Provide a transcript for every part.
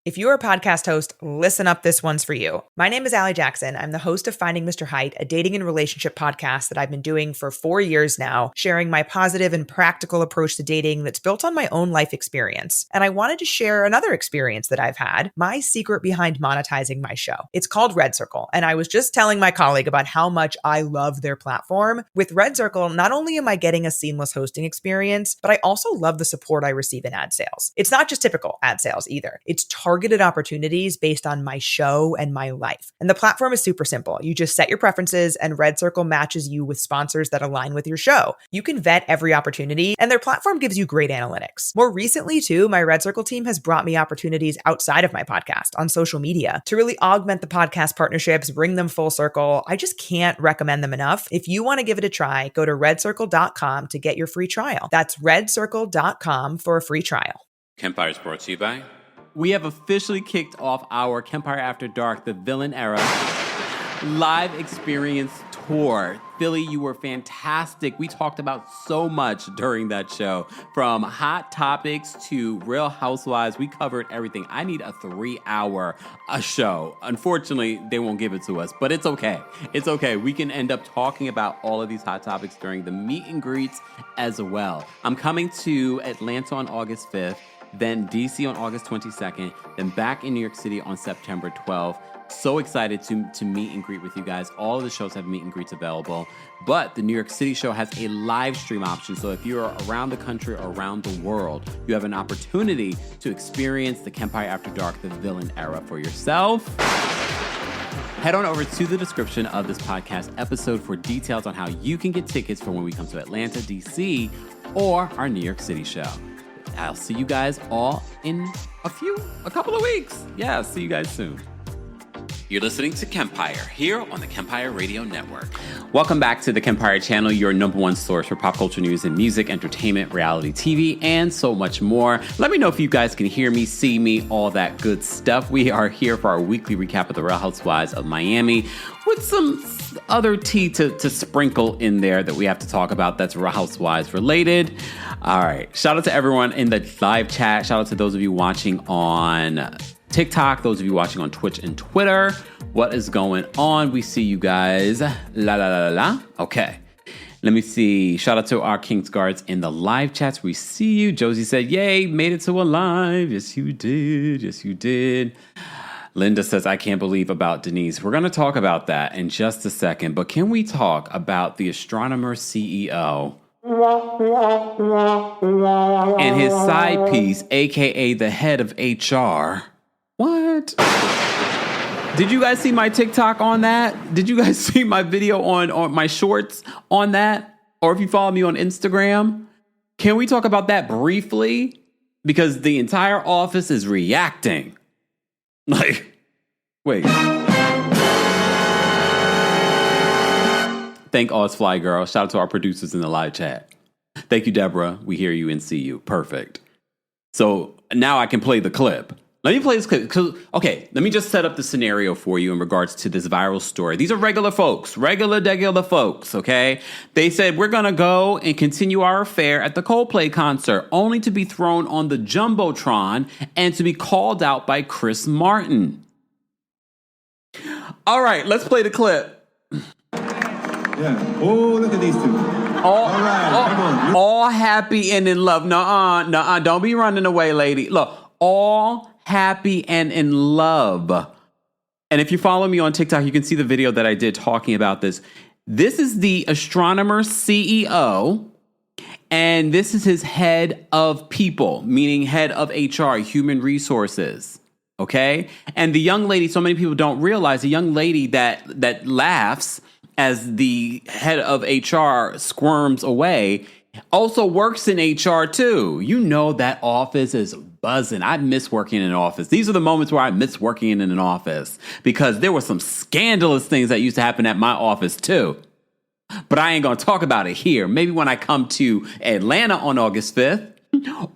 If you're a podcast host, listen up, this one's for you. My name is Allie Jackson. I'm the host of Finding Mr. Height, a dating and relationship podcast that I've been doing for 4 years now, sharing my positive and practical approach to dating that's built on my own life experience. And I wanted to share another experience that I've had, my secret behind monetizing my show. It's called Red Circle, and I was just telling my colleague about how much I love their platform. With Red Circle, not only am I getting a seamless hosting experience, but I also love the support I receive in ad sales. It's not just typical ad sales either. It's targeted opportunities based on my show and my life. And the platform is super simple. You just set your preferences and Red Circle matches you with sponsors that align with your show. You can vet every opportunity and their platform gives you great analytics. More recently too, my Red Circle team has brought me opportunities outside of my podcast on social media to really augment the podcast partnerships, bring them full circle. I just can't recommend them enough. If you want to give it a try, go to redcircle.com to get your free trial. That's redcircle.com for a free trial. Kempire is brought to you by... We have officially kicked off our Kempire After Dark, the Villain Era live experience tour. Philly, you were fantastic. We talked about so much during that show, from hot topics to Real Housewives. We covered everything. I need a 3-hour show. Unfortunately, they won't give it to us, but it's okay. It's okay. We can end up talking about all of these hot topics during the meet and greets as well. I'm coming to Atlanta on August 5th. Then DC on August 22nd, then back in New York City on September 12th. So excited to meet and greet with you guys. All of the shows have meet and greets available, but the New York City show has a live stream option. So if you're around the country or around the world, you have an opportunity to experience the Kempire After Dark, the Villain Era for yourself. Head on over to the description of this podcast episode for details on how you can get tickets for when we come to Atlanta, DC, or our New York City show. I'll see you guys all in a couple of weeks. Yeah, see you guys soon. You're listening to Kempire here on the Kempire Radio Network. Welcome back to the Kempire channel, your number one source for pop culture news and music, entertainment, reality TV, and so much more. Let me know if you guys can hear me, see me, all that good stuff. We are here for our weekly recap of the Real Housewives of Miami with some other tea to sprinkle in there that we have to talk about that's Real Housewives related. All right. Shout out to everyone in the live chat. Shout out to those of you watching on TikTok, those of you watching on Twitch and Twitter. What is going on? We see you guys. La la la la la. Okay. Let me see. Shout out to our King's Guards in the live chats. We see you. Josie said, yay, made it to a live. Yes, you did. Yes, you did. Linda says, I can't believe about Denise. We're going to talk about that in just a second. But can we talk about the Astronomer CEO and his side piece, a.k.a. the head of HR? What? Did you guys see my TikTok on that? Did you guys see my video on my shorts on that? Or if you follow me on Instagram? Can we talk about that briefly? Because the entire office is reacting. Like, wait. Thank Ozfly Girl. Shout out to our producers in the live chat. Thank you, Deborah. We hear you and see you. Perfect. So now I can play the clip. Let me play this clip. Okay, let me just set up the scenario for you in regards to this viral story. These are regular folks, regular folks, okay? They said, we're going to go and continue our affair at the Coldplay concert, only to be thrown on the Jumbotron and to be called out by Chris Martin. All right, let's play the clip. Yeah. Oh, look at these two. All right, come on. All happy and in love. Nuh-uh. Don't be running away, lady. Look, all happy and in love. And if you follow me on TikTok, you can see the video that I did talking about this. This is the Astronomer CEO, and this is his head of people, meaning head of HR, human resources. Okay? And the young lady, so many people don't realize, the young lady that laughs as the head of HR squirms away also works in HR too. You know that office is buzzing. I miss working in an office. These are the moments where I miss working in an office because there were some scandalous things that used to happen at my office too. But I ain't going to talk about it here. Maybe when I come to Atlanta on August 5th,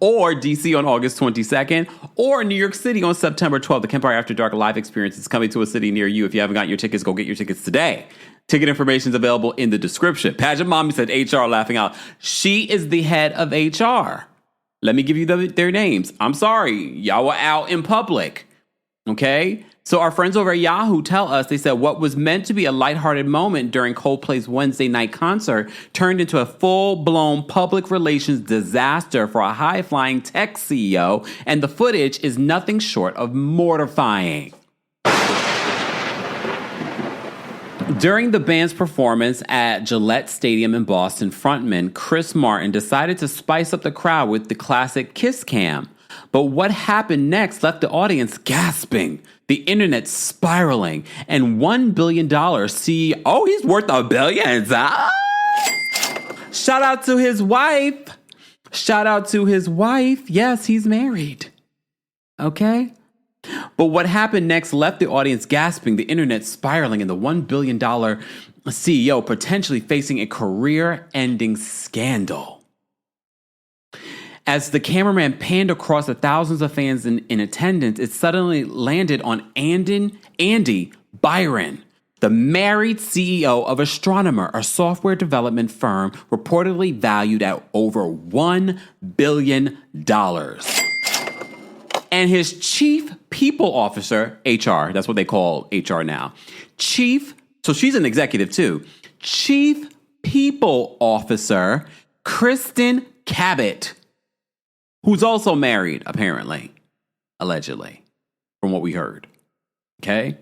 or DC on August 22nd, or New York City on September 12th. The Kempire After Dark live experience is coming to a city near you. If you haven't got your tickets, go get your tickets today. Ticket information is available in the description. Pageant Mommy said HR laughing out. She is the head of HR. Let me give you their names. I'm sorry. Y'all were out in public Okay? So our friends over at Yahoo tell us, they said what was meant to be a lighthearted moment during Coldplay's Wednesday night concert turned into a full-blown public relations disaster for a high-flying tech CEO, and the footage is nothing short of mortifying. During the band's performance at Gillette Stadium in Boston, frontman Chris Martin decided to spice up the crowd with the classic kiss cam. But what happened next left the audience gasping, the internet spiraling, and $1 billion CEO, oh, he's worth $1 billion. Shout out to his wife. Shout out to his wife. Yes, he's married. Okay? But what happened next left the audience gasping, the internet spiraling, and the $1 billion CEO potentially facing a career-ending scandal. As the cameraman panned across the thousands of fans in attendance, it suddenly landed on Andy Byron, the married CEO of Astronomer, a software development firm reportedly valued at over $1 billion. And his chief people officer, HR, that's what they call HR now. So she's an executive too. Chief people officer, Kristen Cabot, who's also married, apparently, allegedly, from what we heard. Okay?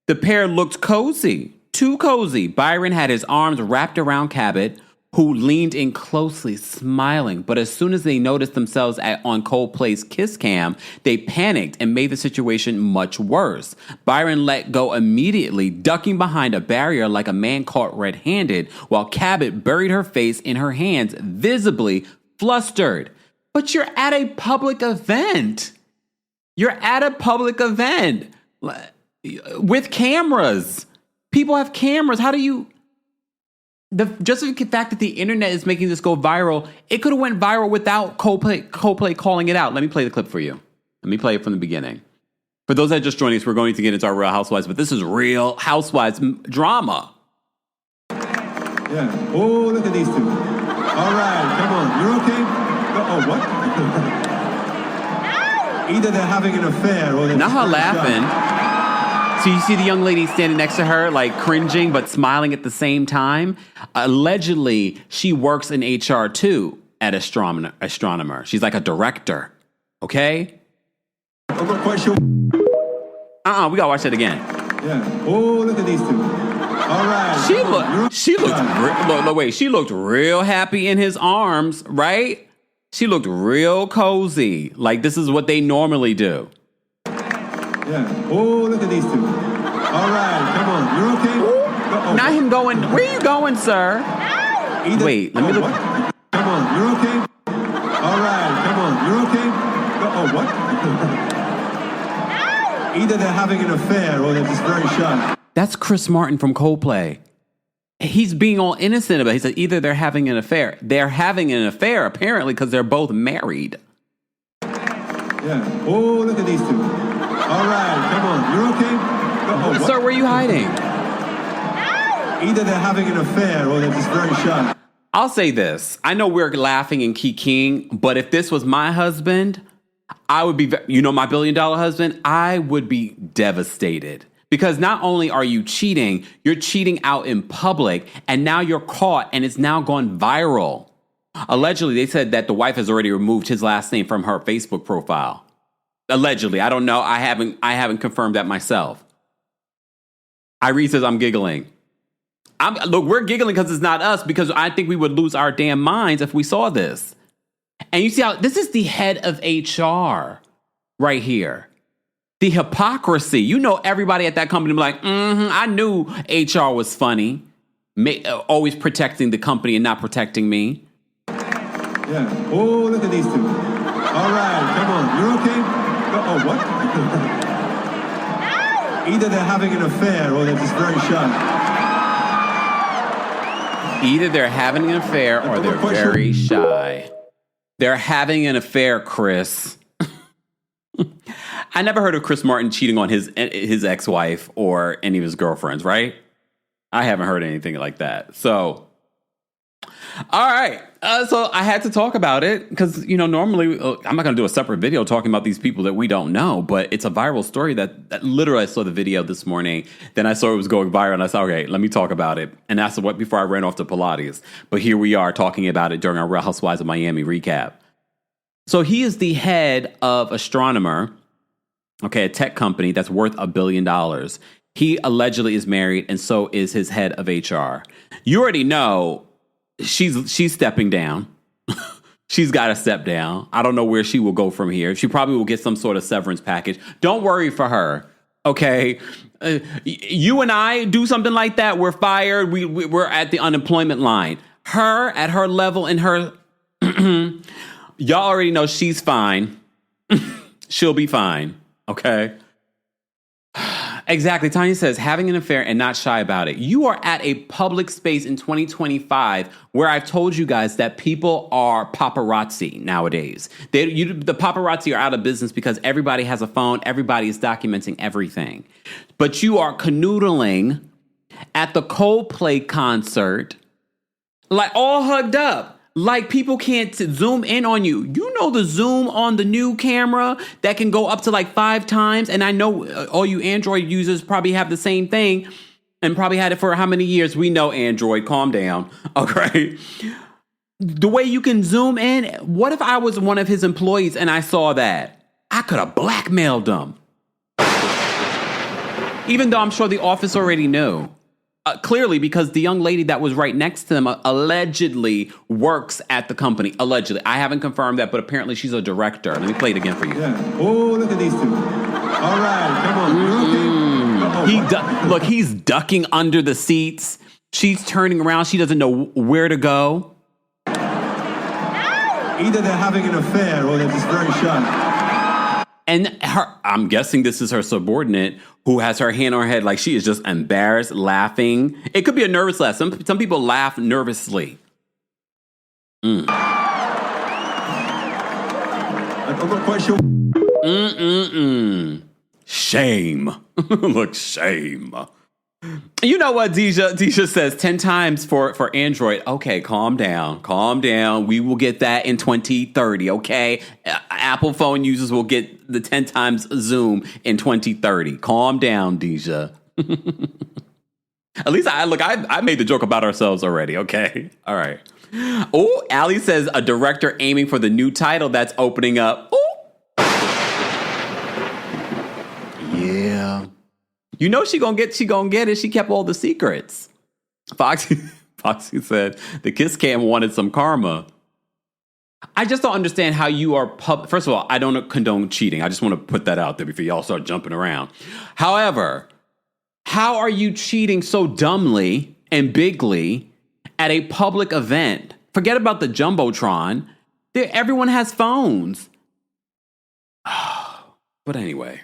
The pair looked cozy, too cozy. Byron had his arms wrapped around Cabot, who leaned in closely, smiling. But as soon as they noticed themselves on Coldplay's Kiss Cam, they panicked and made the situation much worse. Byron let go immediately, ducking behind a barrier like a man caught red-handed, while Cabot buried her face in her hands, visibly flustered. But you're at a public event. You're at a public event with cameras. People have cameras. How do you... Just the fact that the internet is making this go viral, it could have went viral without Coldplay calling it out. Let me play the clip for you. Let me play it from the beginning. For those that just joined us, we're going to get into our Real Housewives, but this is Real Housewives drama. Yeah. Oh, look at these two. All right, come on. You're okay? Oh, what? Either they're having an affair or they're... Not her laughing. So you see the young lady standing next to her, like cringing but smiling at the same time. Allegedly, she works in HR too at Astronomer. She's like a director. Okay? I'm not quite sure. We gotta watch that again. Yeah. Oh, look at these two. All right. She looked real happy in his arms, right? She looked real cozy. Like this is what they normally do. Yeah. Oh, look at these two. All right, come on. You're okay? Not him going. Where are you going, sir? Wait, let me look. Come on. You're okay? All right, come on. You're okay? What? Either they're having an affair or they're just very shy. That's Chris Martin from Coldplay. He's being all innocent about it. He said either they're having an affair. They're having an affair, apparently, because they're both married. Yeah. Oh, look at these two. All right, come on. You're okay? Sir, where are you hiding? Either they're having an affair or they're just very shy. I'll say this. I know we're laughing and kikiing, but if this was my husband, I would be, my $1 billion husband, I would be devastated. Because not only are you cheating, you're cheating out in public, and now you're caught, and it's now gone viral. Allegedly, they said that the wife has already removed his last name from her Facebook profile. Allegedly, I don't know. I haven't confirmed that myself. Irene says I'm giggling. Look, we're giggling because it's not us, because I think we would lose our damn minds if we saw this. And you see how this is the head of HR right here. The hypocrisy. Everybody at that company be like, I knew HR was funny. Always protecting the company and not protecting me. Yeah. Oh, look at these two. All right, come on. You're okay? What? Either they're having an affair or they're just very shy. Either they're having an affair or they're very shy. They're having an affair, Chris. I never heard of Chris Martin cheating on his ex-wife or any of his girlfriends, right? I haven't heard anything like that. So, All right. So I had to talk about it because, normally I'm not going to do a separate video talking about these people that we don't know, but it's a viral story that literally I saw the video this morning. Then I saw it was going viral and I said, okay, let me talk about it. And that's what before I ran off to Pilates. But here we are talking about it during our Real Housewives of Miami recap. So he is the head of Astronomer, a tech company that's worth $1 billion. He allegedly is married, and so is his head of HR. You already know she's stepping down. She's got to step down. I don't know where she will go from here. She probably will get some sort of severance package. Don't worry for her, okay? You and I do something like that, we're fired. We're at the unemployment line. Her, at her level, in her... Y'all already know she's fine. She'll be fine, okay? Exactly. Tanya says, having an affair and not shy about it. You are at a public space in 2025 where I've told you guys that people are paparazzi nowadays. The paparazzi are out of business because everybody has a phone. Everybody is documenting everything. But you are canoodling at the Coldplay concert, like all hugged up. Like people can't zoom in on you. You know the zoom on the new camera that can go up to like 5 times. And I know all you Android users probably have the same thing and probably had it for how many years? We know Android. Calm down. Okay. The way you can zoom in. What if I was one of his employees and I saw that? I could have blackmailed them. Even though I'm sure the office already knew. Clearly, because the young lady that was right next to him allegedly works at the company. Allegedly. I haven't confirmed that, but apparently she's a director. Let me play it again for you. Yeah. Oh, look at these two. All right, come on. You're okay. Look, he's ducking under the seats. She's turning around. She doesn't know where to go. Either they're having an affair or they're just very shy. And I'm guessing this is her subordinate who has her hand on her head like she is just embarrassed, laughing. It could be a nervous laugh. Some people laugh nervously. I'm not quite sure. Shame. Look, shame. You know what, Deja says 10 times for Android. Okay, calm down. We will get that in 2030, okay? Apple phone users will get the 10 times zoom in 2030. Calm down, Deja. At least I made the joke about ourselves already, okay? All right. Oh, Allie says a director aiming for the new title that's opening up. Oh. Yeah. You know she gonna get it. She kept all the secrets. Foxy said the kiss cam wanted some karma. I just don't understand how you are First of all, I don't condone cheating. I just want to put that out there before y'all start jumping around. However, how are you cheating so dumbly and bigly at a public event? Forget about the Jumbotron. Everyone has phones. But anyway.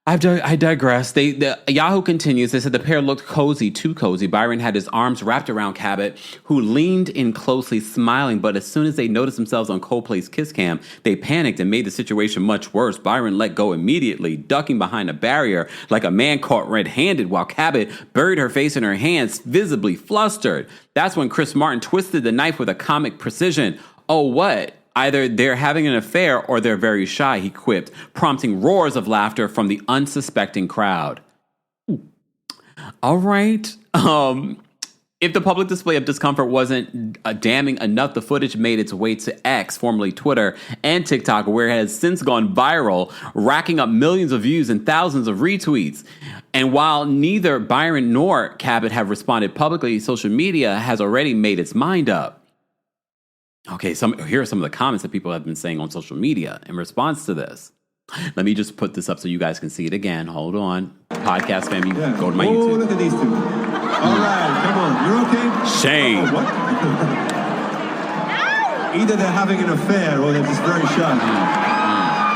I digress. Yahoo continues. They said the pair looked cozy, too cozy. Byron had his arms wrapped around Cabot, who leaned in closely, smiling. But as soon as they noticed themselves on Coldplay's kiss cam, they panicked and made the situation much worse. Byron let go immediately, ducking behind a barrier like a man caught red-handed, while Cabot buried her face in her hands, visibly flustered. That's when Chris Martin twisted the knife with a comic precision. Oh, what? Either they're having an affair or they're very shy, he quipped, prompting roars of laughter from the unsuspecting crowd. All right. If the public display of discomfort wasn't damning enough, the footage made its way to X, formerly Twitter, and TikTok, where it has since gone viral, racking up millions of views and thousands of retweets. And while neither Byron nor Cabot have responded publicly, social media has already made its mind up. Okay, here are some of the comments that people have been saying on social media in response to this. Let me just put this up so you guys can see it again. Hold on. Podcast fam, you go to my YouTube. Oh, look at these two. All right, come on. You're okay? Shame. Oh, what? Either they're having an affair or they're just very shy.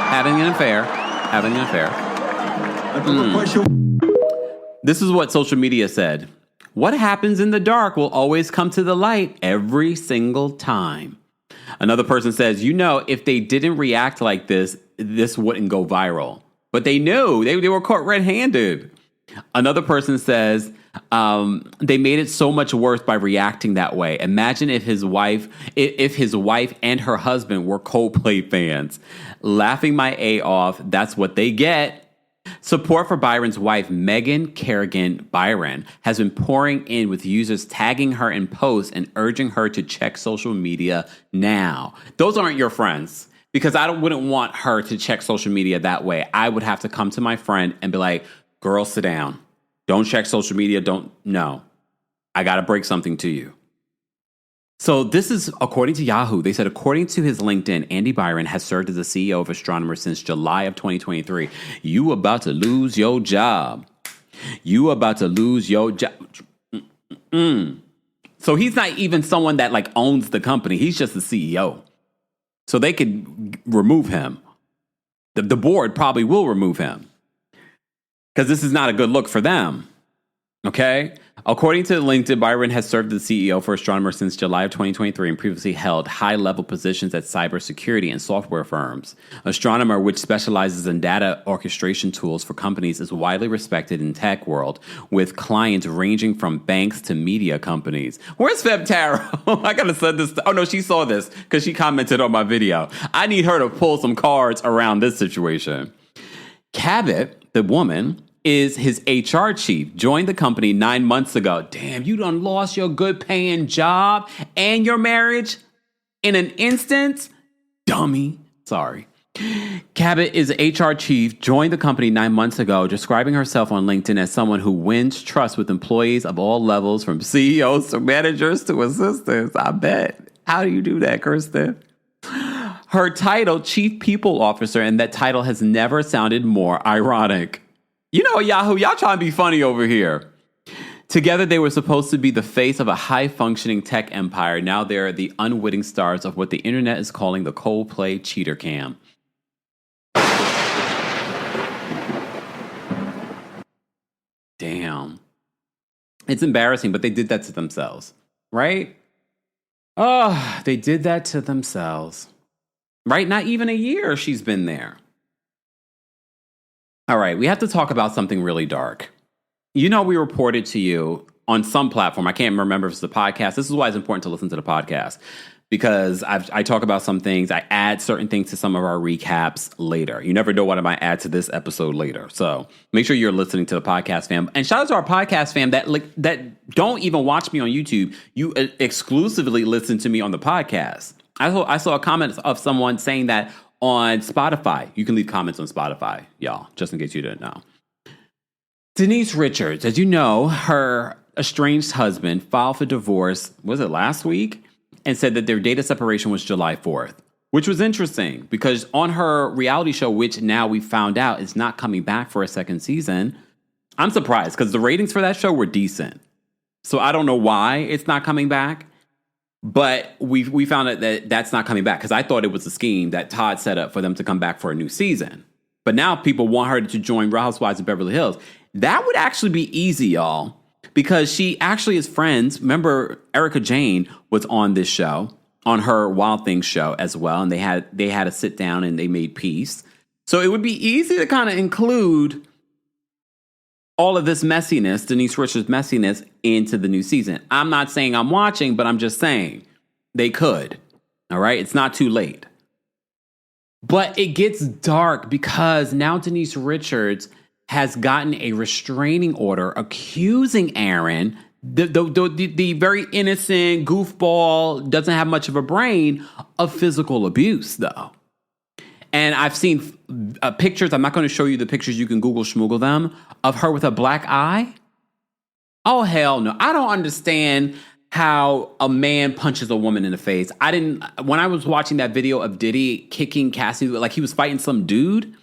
Having an affair. I'm not quite sure. This is what social media said. What happens in the dark will always come to the light every single time. Another person says, if they didn't react like this, this wouldn't go viral. But they knew. They were caught red-handed. Another person says, they made it so much worse by reacting that way. Imagine if his wife and her husband were Coldplay fans. Laughing my A off, that's what they get. Support for Byron's wife, Megan Kerrigan Byron, has been pouring in with users tagging her in posts and urging her to check social media now. Those aren't your friends, because I wouldn't want her to check social media that way. I would have to come to my friend and be like, girl, sit down. Don't check social media. No. I got to break something to you. So this is according to Yahoo. They said, according to his LinkedIn, Andy Byron has served as the CEO of Astronomer since July of 2023. You about to lose your job. You about to lose your job. So he's not even someone that like owns the company. He's just the CEO. So they could remove him. The board probably will remove him, because this is not a good look for them. Okay? According to LinkedIn, Byron has served as the CEO for Astronomer since July of 2023 and previously held high-level positions at cybersecurity and software firms. Astronomer, which specializes in data orchestration tools for companies, is widely respected in tech world, with clients ranging from banks to media companies. Where's Feb Taro? I gotta send this. Oh no, she saw this because she commented on my video. I need her to pull some cards around this situation. Cabot, the woman, is his HR chief, joined the company 9 months ago. Damn, you done lost your good paying job and your marriage in an instant? Dummy. Sorry. Cabot is HR chief, joined the company 9 months ago, describing herself on LinkedIn as someone who wins trust with employees of all levels, from CEOs to managers to assistants. I bet. How do you do that, Kirsten? Her title, Chief People Officer, and that title has never sounded more ironic. You know, Yahoo, y'all trying to be funny over here. Together, they were supposed to be the face of a high-functioning tech empire. Now they're the unwitting stars of what the internet is calling the Coldplay cheater cam. Damn. It's embarrassing, but they did that to themselves, right? Oh, they did that to themselves. Right? Not even a year she's been there. All right, we have to talk about something really dark. You know, we reported to you on some platform. I can't remember if it's the podcast. This is why it's important to listen to the podcast, because I talk about some things. I add certain things to some of our recaps later. You never know what I might add to this episode later. So make sure you're listening to the podcast fam. And shout out to our podcast fam that don't even watch me on YouTube. You exclusively listen to me on the podcast. I saw a comment of someone saying that on Spotify. You can leave comments on Spotify, y'all, just in case you didn't know. Denise Richards, as you know, her estranged husband filed for divorce, was it last week? And said that their date of separation was July 4th, which was interesting because on her reality show, which now we found out is not coming back for a second season, I'm surprised because the ratings for that show were decent. So I don't know why it's not coming back. But we found out that that's not coming back, because I thought it was a scheme that Todd set up for them to come back for a new season. But now people want her to join Real Housewives of Beverly Hills. That would actually be easy, y'all, because she actually is friends. Remember, Erica Jane was on this show, on her Wild Things show as well, and they had a sit down and they made peace. So it would be easy to kind of include all of this messiness, Denise Richards' messiness, into the new season. I'm not saying I'm watching, but I'm just saying they could. All right? It's not too late. But it gets dark because now Denise Richards has gotten a restraining order accusing Aaron, the very innocent goofball, doesn't have much of a brain, of physical abuse, though. And I've seen pictures. I'm not going to show you the pictures. You can Google schmoogle them, of her with a black eye. Oh, hell no. I don't understand how a man punches a woman in the face. When I was watching that video of Diddy kicking Cassie, like he was fighting some dude,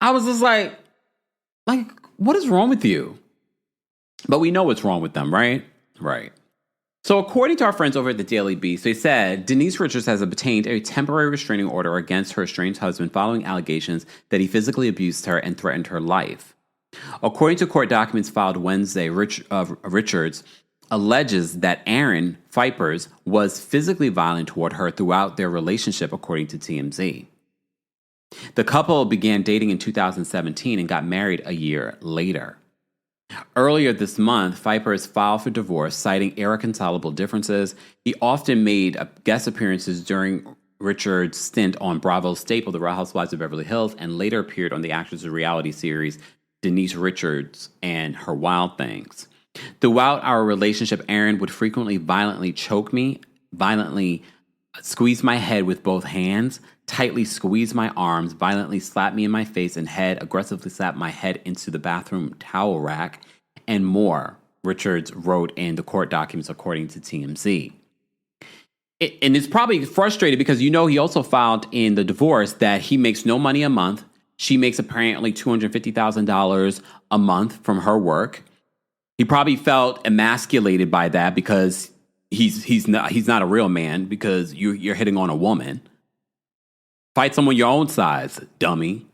I was just like, what is wrong with you? But we know what's wrong with them, right? Right. So according to our friends over at the Daily Beast, they said Denise Richards has obtained a temporary restraining order against her estranged husband following allegations that he physically abused her and threatened her life. According to court documents filed Wednesday, Richards alleges that Aaron Vipers was physically violent toward her throughout their relationship, according to TMZ. The couple began dating in 2017 and got married a year later. Earlier this month, Vipers filed for divorce, citing irreconcilable differences. He often made guest appearances during Richards' stint on Bravo's staple, The Real Housewives of Beverly Hills, and later appeared on the actress' reality series, Denise Richards and Her Wild Things. Throughout our relationship, Aaron would frequently violently choke me, violently squeeze my head with both hands, tightly squeeze my arms, violently slap me in my face and head, aggressively slap my head into the bathroom towel rack, and more, Richards wrote in the court documents according to TMZ. And it's probably frustrated because, he also filed in the divorce that he makes no money a month. She makes apparently $250,000 a month from her work. He probably felt emasculated by that because he's not a real man because you're hitting on a woman. Fight someone your own size, dummy.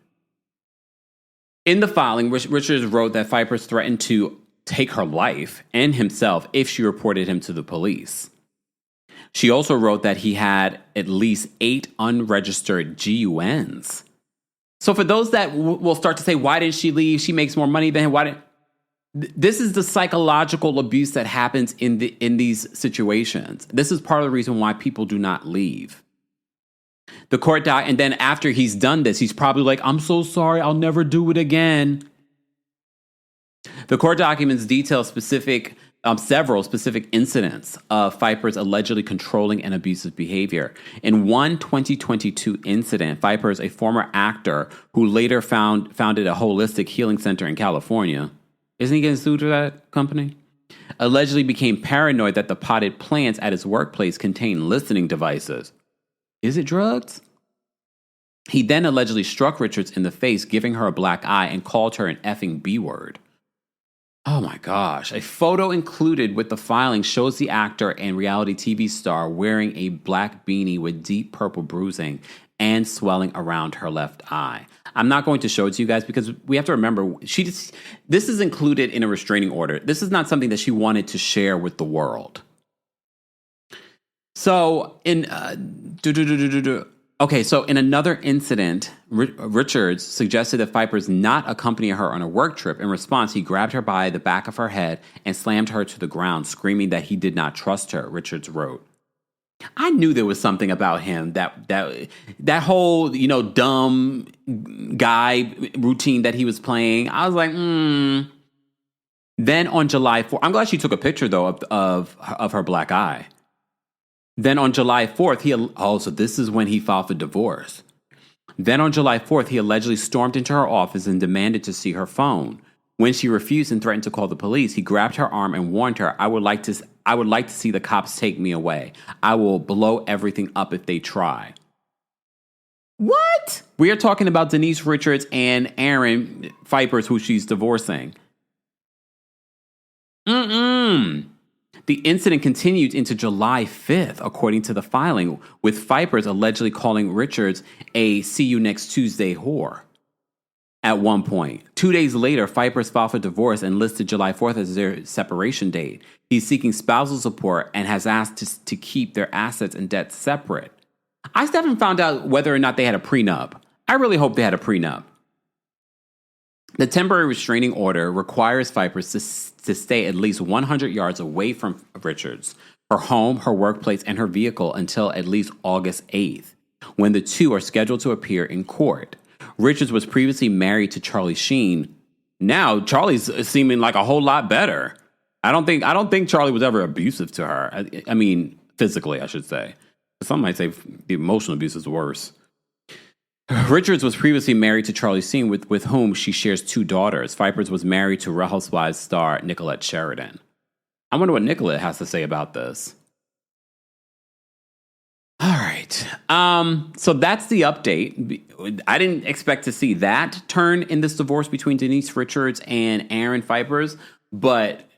In the filing, Richards wrote that Vipers threatened to take her life and himself if she reported him to the police. She also wrote that he had at least 8 unregistered GUNs. So for those that will start to say, why didn't she leave? She makes more money than him. Why didn't... This is the psychological abuse that happens in these situations. This is part of the reason why people do not leave. The court and then after he's done this, he's probably like, I'm so sorry, I'll never do it again. The court documents detail several specific incidents of Vipers allegedly controlling and abusive behavior. In one 2022 incident, Vipers, a former actor who later founded a holistic healing center in California, isn't he getting sued for that company? Allegedly became paranoid that the potted plants at his workplace contained listening devices. Is it drugs? He then allegedly struck Richards in the face, giving her a black eye, and called her an effing B-word. Oh my gosh. A photo included with the filing shows the actor and reality TV star wearing a black beanie with deep purple bruising and swelling around her left eye. I'm not going to show it to you guys because we have to remember, this is included in a restraining order. This is not something that she wanted to share with the world. So in another incident, Richards suggested that Vipers not accompany her on a work trip. In response, he grabbed her by the back of her head and slammed her to the ground, screaming that he did not trust her, Richards wrote. I knew there was something about him, that whole, dumb guy routine that he was playing. I was like, Then on July 4th, I'm glad she took a picture, though, of her black eye. Then on July 4th, so this is when he filed for divorce. Then on July 4th, he allegedly stormed into her office and demanded to see her phone. When she refused and threatened to call the police, he grabbed her arm and warned her, I would like to see the cops take me away. I will blow everything up if they try. What? We are talking about Denise Richards and Aaron Vipers, who she's divorcing. The incident continued into July 5th, according to the filing, with Vipers allegedly calling Richards a see you next Tuesday whore. At one point, 2 days later, Vipers filed for divorce and listed July 4th as their separation date. He's seeking spousal support and has asked to keep their assets and debts separate. I still haven't found out whether or not they had a prenup. I really hope they had a prenup. The temporary restraining order requires Vipers to stay at least 100 yards away from Richards, her home, her workplace, and her vehicle until at least August 8th, when the two are scheduled to appear in court. Richards was previously married to Charlie Sheen. Now Charlie's seeming like a whole lot better. I don't think Charlie was ever abusive to her. I mean, physically, I should say. Some might say the emotional abuse is worse. Richards was previously married to Charlie Sheen, with whom she shares 2 daughters. Vipers was married to Real Housewives star Nicolette Sheridan. I wonder what Nicolette has to say about this. All right. So that's the update. I didn't expect to see that turn in this divorce between Denise Richards and Aaron Vipers, but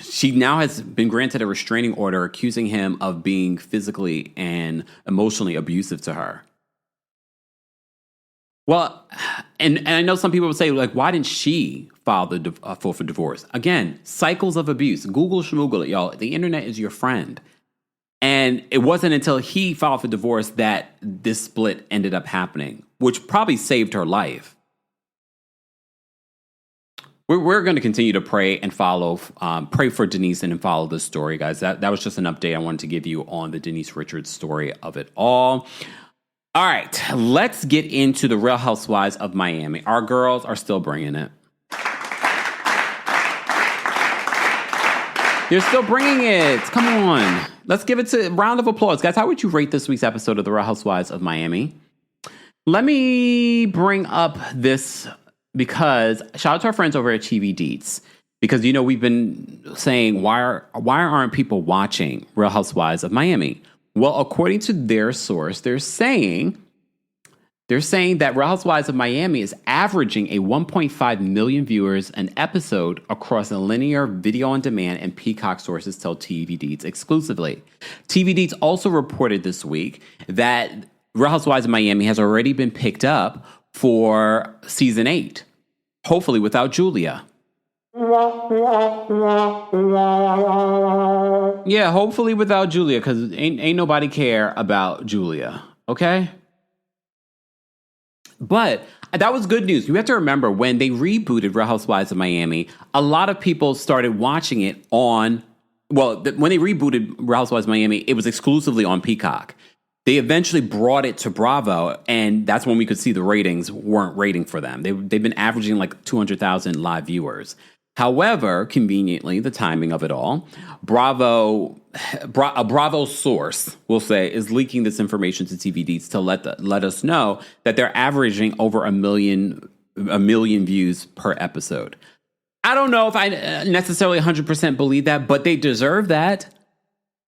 she now has been granted a restraining order accusing him of being physically and emotionally abusive to her. Well, and I know some people would say, like, why didn't she file for divorce? Again, cycles of abuse. Google schmoogle it, y'all. The internet is your friend. And it wasn't until he filed for divorce that this split ended up happening, which probably saved her life. we're going to continue to pray and follow, pray for Denise and follow this story, guys. That was just an update I wanted to give you on the Denise Richards story of it all. All right, let's get into the Real Housewives of Miami. Our girls are still bringing it. You're still bringing it. Come on. Let's give it a round of applause. Guys, how would you rate this week's episode of the Real Housewives of Miami? Let me bring up this because shout out to our friends over at TV Deets. Because, you know, we've been saying, why aren't people watching Real Housewives of Miami? Well, according to their source, they're saying that Real Housewives of Miami is averaging a 1.5 million viewers an episode across a linear video on demand and Peacock sources tell TV Deets exclusively. TV Deets also reported this week that Real Housewives of Miami has already been picked up for season 8, hopefully without Julia. Yeah, hopefully without Julia, because ain't nobody care about Julia, okay? But that was good news. You have to remember, when they rebooted Real Housewives of Miami, a lot of people started watching it when they rebooted Real Housewives of Miami, it was exclusively on Peacock. They eventually brought it to Bravo, and that's when we could see the ratings weren't rating for them. They've been averaging like 200,000 live viewers. However, conveniently, the timing of it all, a Bravo source, we'll say, is leaking this information to TV Deets to let us know that they're averaging over a million views per episode. I don't know if I necessarily 100% believe that, but they deserve that.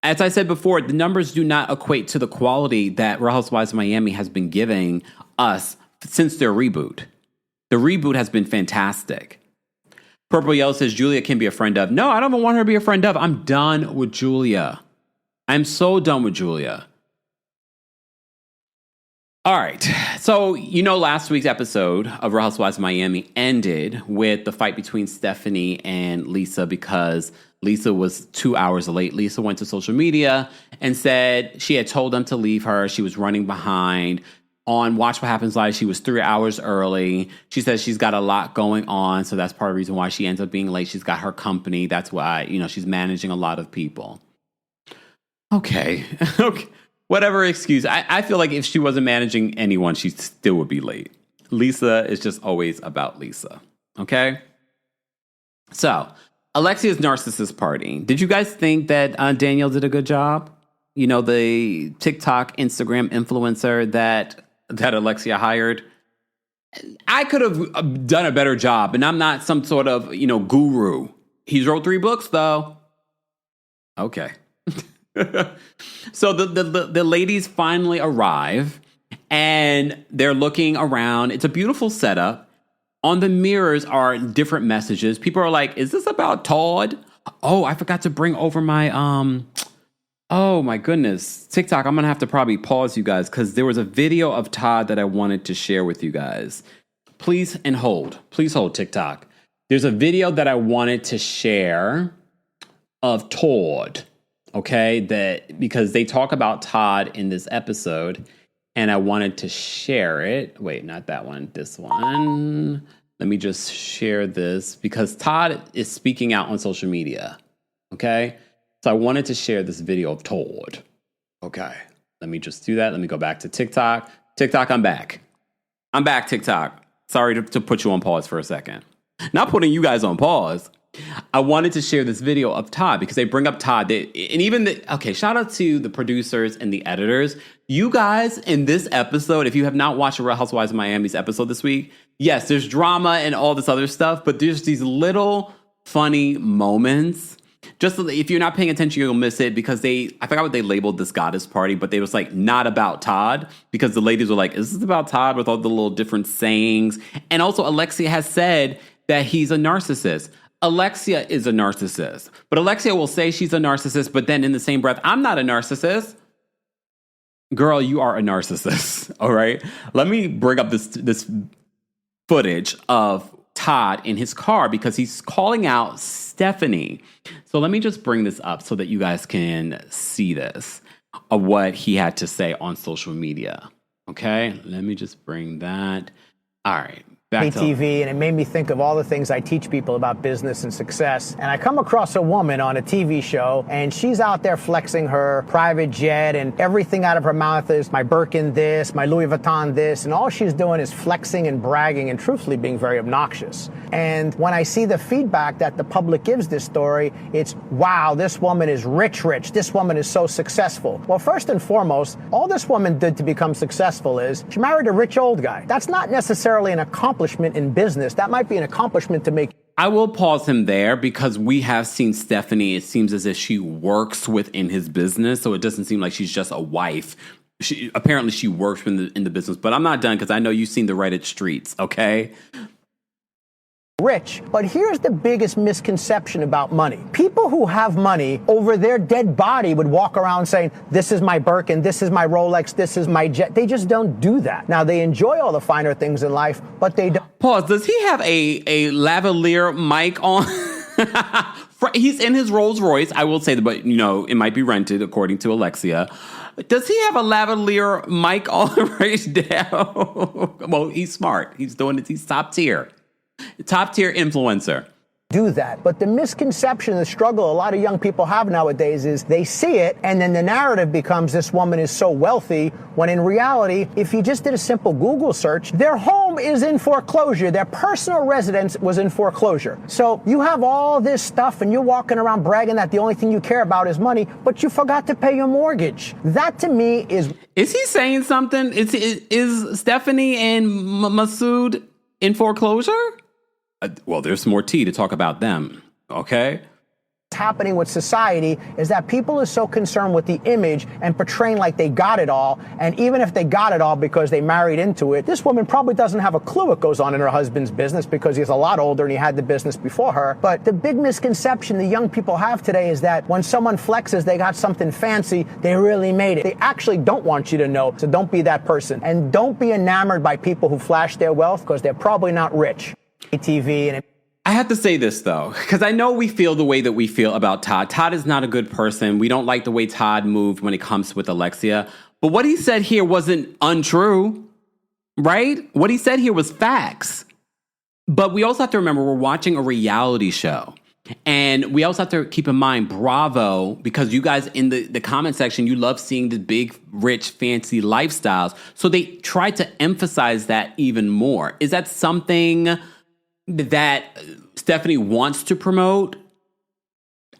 As I said before, the numbers do not equate to the quality that Real Housewives of Miami has been giving us since their reboot. The reboot has been fantastic. Purple Yellow says Julia can be a friend of. No, I don't want her to be a friend of. I'm done with Julia. I'm so done with Julia. All right. So, you know, last week's episode of Real Housewives of Miami ended with the fight between Stephanie and Lisa because Lisa was 2 hours late. Lisa went to social media and said she had told them to leave her. She was running behind. On Watch What Happens Live, she was 3 hours early. She says she's got a lot going on, so that's part of the reason why she ends up being late. She's got her company. That's why, you know, she's managing a lot of people. Okay. Okay. Whatever excuse. I feel like if she wasn't managing anyone, she still would be late. Lisa is just always about Lisa. Okay? So, Alexia's narcissist party. Did you guys think that Danielle did a good job? You know, the TikTok, Instagram influencer that Alexia hired. I could have done a better job, and I'm not some sort of, you know, guru. He's wrote 3 books, though. Okay. So the ladies finally arrive, and they're looking around. It's a beautiful setup. On the mirrors are different messages. People are like, is this about Todd? Oh, I forgot to bring over my, oh my goodness. TikTok, I'm going to have to probably pause you guys because there was a video of Todd that I wanted to share with you guys. Please hold TikTok. There's a video that I wanted to share of Todd. Okay, because they talk about Todd in this episode, and I wanted to share it. Wait, not that one, this one. Let me just share this because Todd is speaking out on social media. Okay, so I wanted to share this video of Todd. Okay, let me just do that. Let me go back to TikTok. TikTok, I'm back. I'm back, TikTok. Sorry to put you on pause for a second. Not putting you guys on pause. I wanted to share this video of Todd because they bring up Todd. Shout out to the producers and the editors. You guys in this episode, if you have not watched Real Housewives of Miami's episode this week, yes, there's drama and all this other stuff, but there's these little funny moments. Just if you're not paying attention, you'll miss it because I forgot what they labeled this goddess party, but they was like, not about Todd, because the ladies were like, is this about Todd with all the little different sayings? And also Alexia has said that he's a narcissist. Alexia is a narcissist, but Alexia will say she's a narcissist, but then in the same breath, I'm not a narcissist. Girl, you are a narcissist, all right? Let me bring up this footage of Todd in his car because he's calling out Stephanie. So let me just bring this up so that you guys can see this, of what he had to say on social media, okay? Let me just bring that. All right, TV, and it made me think of all the things I teach people about business and success. And I come across a woman on a TV show, and she's out there flexing her private jet, and everything out of her mouth is my Birkin this, my Louis Vuitton this, and all she's doing is flexing and bragging and truthfully being very obnoxious. And when I see the feedback that the public gives this story, it's, wow, this woman is rich. This woman is so successful. Well, first and foremost, all this woman did to become successful is she married a rich old guy. That's not necessarily an accomplishment in business. That might be an accomplishment to make. I will pause him there because we have seen Stephanie. It seems as if she works within his business, so it doesn't seem like she's just a wife. Apparently she works in the business, but I'm not done because I know you've seen the Reddit streets, okay? Rich. But here's the biggest misconception about money. People who have money over their dead body would walk around saying, this is my Birkin, this is my Rolex, this is my jet. They just don't do that. Now, they enjoy all the finer things in life, but they don't. Pause. Does he have a lavalier mic on? He's in his Rolls Royce. I will say that, but it might be rented according to Alexia. Does he have a lavalier mic on right now? Well, he's smart. He's doing it. He's top tier influencer. Do that. But the misconception, the struggle a lot of young people have nowadays is they see it and then the narrative becomes this woman is so wealthy, when in reality, if you just did a simple Google search, their home is in foreclosure. Their personal residence was in foreclosure. So you have all this stuff and you're walking around bragging that the only thing you care about is money, but you forgot to pay your mortgage. That to me is... Is he saying something? Is Stephanie and Masood in foreclosure? Well, there's more tea to talk about them, okay? What's happening with society is that people are so concerned with the image and portraying like they got it all. And even if they got it all because they married into it, this woman probably doesn't have a clue what goes on in her husband's business because he's a lot older and he had the business before her. But the big misconception the young people have today is that when someone flexes, they got something fancy, they really made it. They actually don't want you to know, so don't be that person. And don't be enamored by people who flash their wealth because they're probably not rich. TV and I have to say this, though, because I know we feel the way that we feel about Todd. Todd is not a good person. We don't like the way Todd moved when it comes with Alexia. But what he said here wasn't untrue, right? What he said here was facts. But we also have to remember we're watching a reality show. And we also have to keep in mind, Bravo, because you guys in the comment section, you love seeing the big, rich, fancy lifestyles. So they try to emphasize that even more. Is that something that Stephanie wants to promote?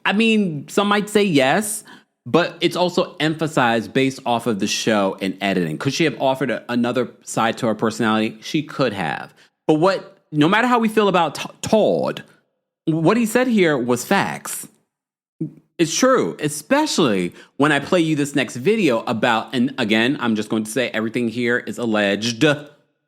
I mean, some might say yes, but it's also emphasized based off of the show and editing. Could she have offered another side to her personality? She could have. But no matter how we feel about Todd, what he said here was facts. It's true, especially when I play you this next video about, and again, I'm just going to say everything here is alleged,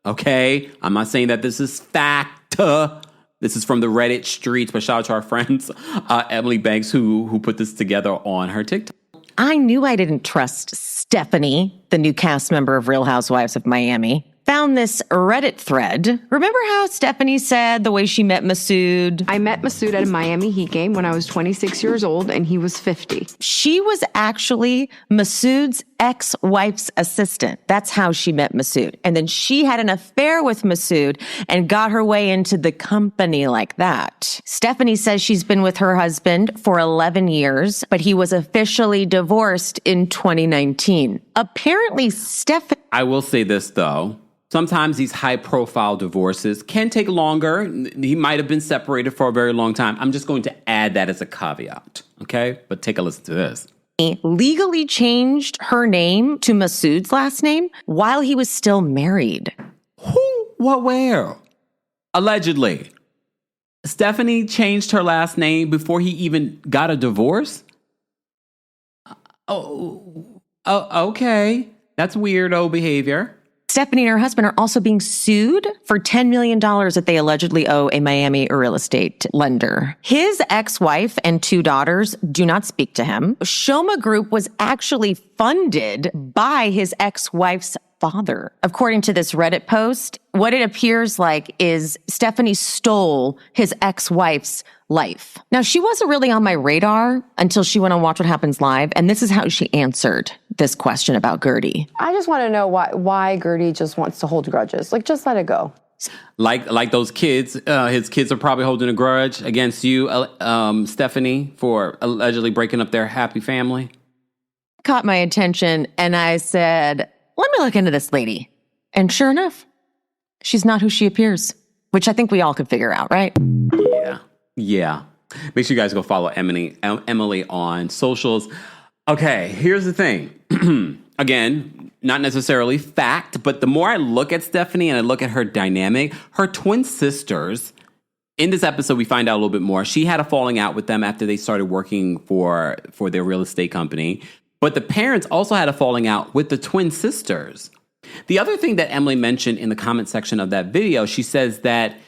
okay? I'm not saying that this is fact. This is from the Reddit streets, but shout out to our friends, Emily Banks, who put this together on her TikTok. I knew I didn't trust Stephanie, the new cast member of Real Housewives of Miami. Found this Reddit thread. Remember how Stephanie said the way she met Masood? I met Masood at a Miami Heat game when I was 26 years old and he was 50. She was actually Masood's ex-wife's assistant. That's how she met Masood. And then she had an affair with Masood and got her way into the company like that. Stephanie says she's been with her husband for 11 years, but he was officially divorced in 2019. Apparently, Stephanie... I will say this, though. Sometimes these high-profile divorces can take longer. He might have been separated for a very long time. I'm just going to add that as a caveat, okay? But take a listen to this. Legally changed her name to Masood's last name while he was still married. Who? What? Where? Allegedly. Stephanie changed her last name before he even got a divorce? Oh, okay. That's weirdo behavior. Stephanie and her husband are also being sued for $10 million that they allegedly owe a Miami real estate lender. His ex-wife and 2 daughters do not speak to him. Shoma Group was actually funded by his ex-wife's father. According to this Reddit post, what it appears like is Stephanie stole his ex-wife's life. Now, she wasn't really on my radar until she went on Watch What Happens Live, and this is how she answered this question about Gertie. I just want to know why Gertie just wants to hold grudges. Like, just let it go. Like those kids, his kids are probably holding a grudge against you, Stephanie, for allegedly breaking up their happy family. Caught my attention, and I said, let me look into this lady. And sure enough, she's not who she appears, which I think we all could figure out, right? Yeah. Make sure you guys go follow Emily on socials. Okay, here's the thing. Again, not necessarily fact, but the more I look at Stephanie and I look at her dynamic, her twin sisters, in this episode, we find out a little bit more. She had a falling out with them after they started working for their real estate company. But the parents also had a falling out with the twin sisters. The other thing that Emily mentioned in the comment section of that video, she says that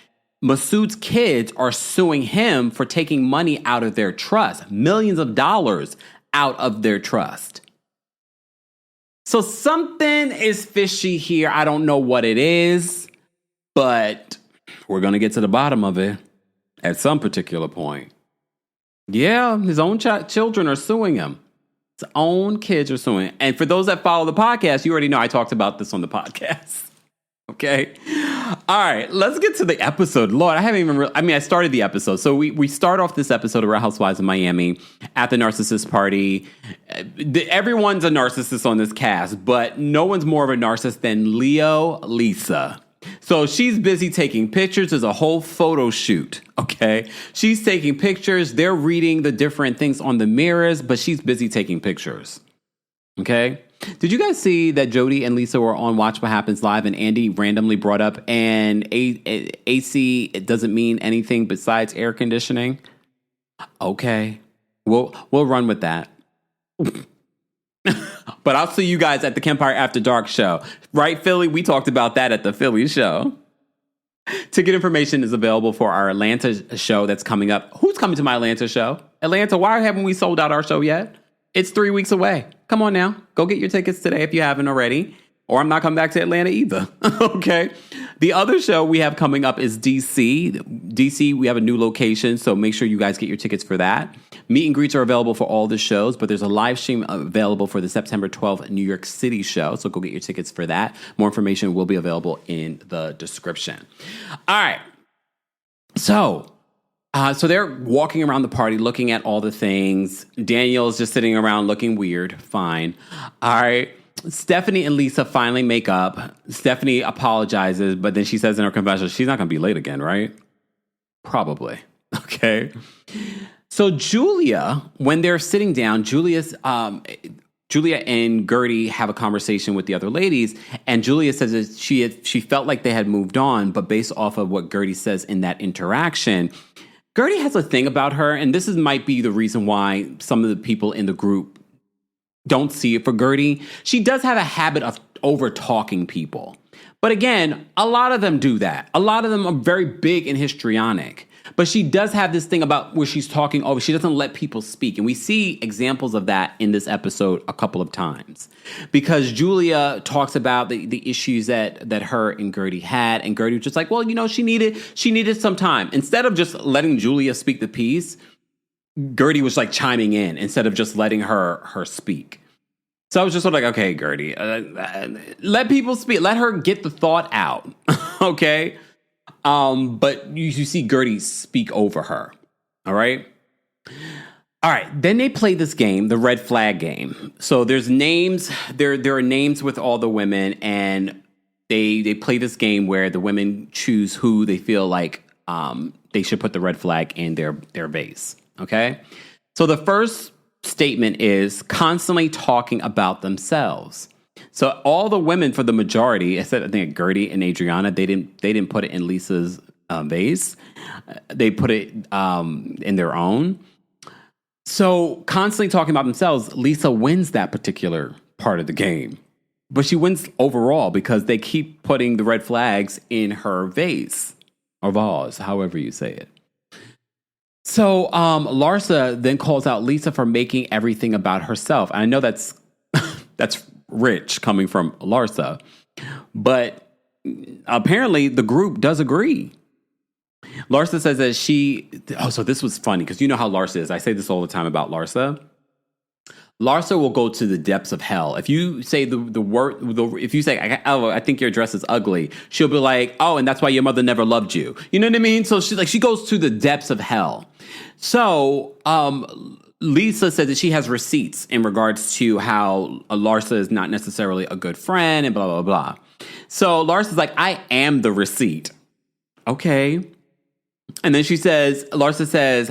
Masood's kids are suing him for taking money out of their trust, millions of dollars out of their trust. So something is fishy here. I don't know what it is, but we're going to get to the bottom of it at some particular point. Yeah, his own children are suing him. His own kids are suing. And for those that follow the podcast, you already know I talked about this on the podcast. Okay. All right. Let's get to the episode. Lord, I haven't even I started the episode. So we start off this episode of Real Housewives of Miami at the Narcissist party. Everyone's a narcissist on this cast, but no one's more of a narcissist than Lisa. So she's busy taking pictures. There's a whole photo shoot, okay? She's taking pictures. They're reading the different things on the mirrors, but she's busy taking pictures, okay? Did you guys see that Gertie and Lisa were on Watch What Happens Live and Andy randomly brought up and AC, it doesn't mean anything besides air conditioning? Okay, we'll run with that. But I'll see you guys at the Kempire After Dark show. Right, Philly? We talked about that at the Philly show. Ticket information is available for our Atlanta show that's coming up. Who's coming to my Atlanta show? Atlanta, why haven't we sold out our show yet? It's 3 weeks away. Come on now. Go get your tickets today if you haven't already. Or I'm not coming back to Atlanta either. Okay. The other show we have coming up is DC. DC, we have a new location, so make sure you guys get your tickets for that. Meet and greets are available for all the shows, but there's a live stream available for the September 12th New York City show, so go get your tickets for that. More information will be available in the description. All right. So they're walking around the party looking at all the things. Daniel's just sitting around looking weird. Fine. All right. Stephanie and Lisa finally make up. Stephanie apologizes, but then she says in her confession, she's not going to be late again, right? Probably. Okay. So Julia, when they're sitting down, Julia and Gertie have a conversation with the other ladies, and Julia says that she felt like they had moved on, but based off of what Gertie says in that interaction, Gertie has a thing about her, and this might be the reason why some of the people in the group don't see it for Gertie. She does have a habit of over-talking people. But again, a lot of them do that. A lot of them are very big and histrionic. But she does have this thing about where she's talking over. She doesn't let people speak. And we see examples of that in this episode a couple of times. Because Julia talks about the issues that her and Gertie had. And Gertie was just like, well, she needed some time. Instead of just letting Julia speak the piece, Gertie was like chiming in instead of just letting her speak. So I was just sort of like, okay, Gertie, let people speak. Let her get the thought out. Okay. But you see Gertie speak over her. All right. All right. Then they play this game, the red flag game. So there's names. There are names with all the women, and they play this game where the women choose who they feel like they should put the red flag in their vase. Okay. So the first statement is constantly talking about themselves. So all the women, for the majority, except I think Gertie and Adriana, they didn't put it in Lisa's vase. They put it in their own. So constantly talking about themselves, Lisa wins that particular part of the game. But she wins overall because they keep putting the red flags in her vase or vase, however you say it. So Larsa then calls out Lisa for making everything about herself. And I know that's rich coming from Larsa, but apparently the group does agree. Larsa says that so this was funny because you know how Larsa is. I say this all the time about Larsa. Larsa will go to the depths of hell. If you say the word, if you say, I think your dress is ugly, she'll be like, oh, and that's why your mother never loved you. You know what I mean? So she goes to the depths of hell. So Lisa said that she has receipts in regards to how Larsa is not necessarily a good friend and blah, blah, blah. So Larsa's like, I am the receipt. Okay. And then Larsa says,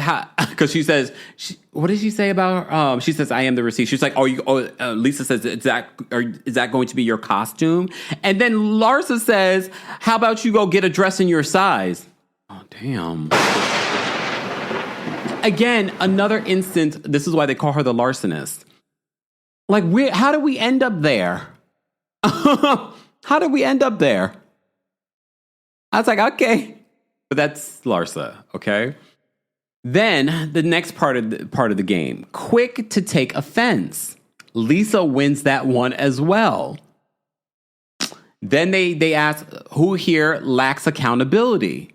because she says, what did she say about her? She says, I am the receipt. She's like, Lisa says, is that going to be your costume? And then Larsa says, how about you go get a dress in your size? Oh, damn. Again, another instance, this is why they call her the larcenist. Like, how did we end up there? How did we end up there? I was like, okay. But that's Larsa, okay? Then the next part of the game, quick to take offense. Lisa wins that one as well. Then they ask, who here lacks accountability?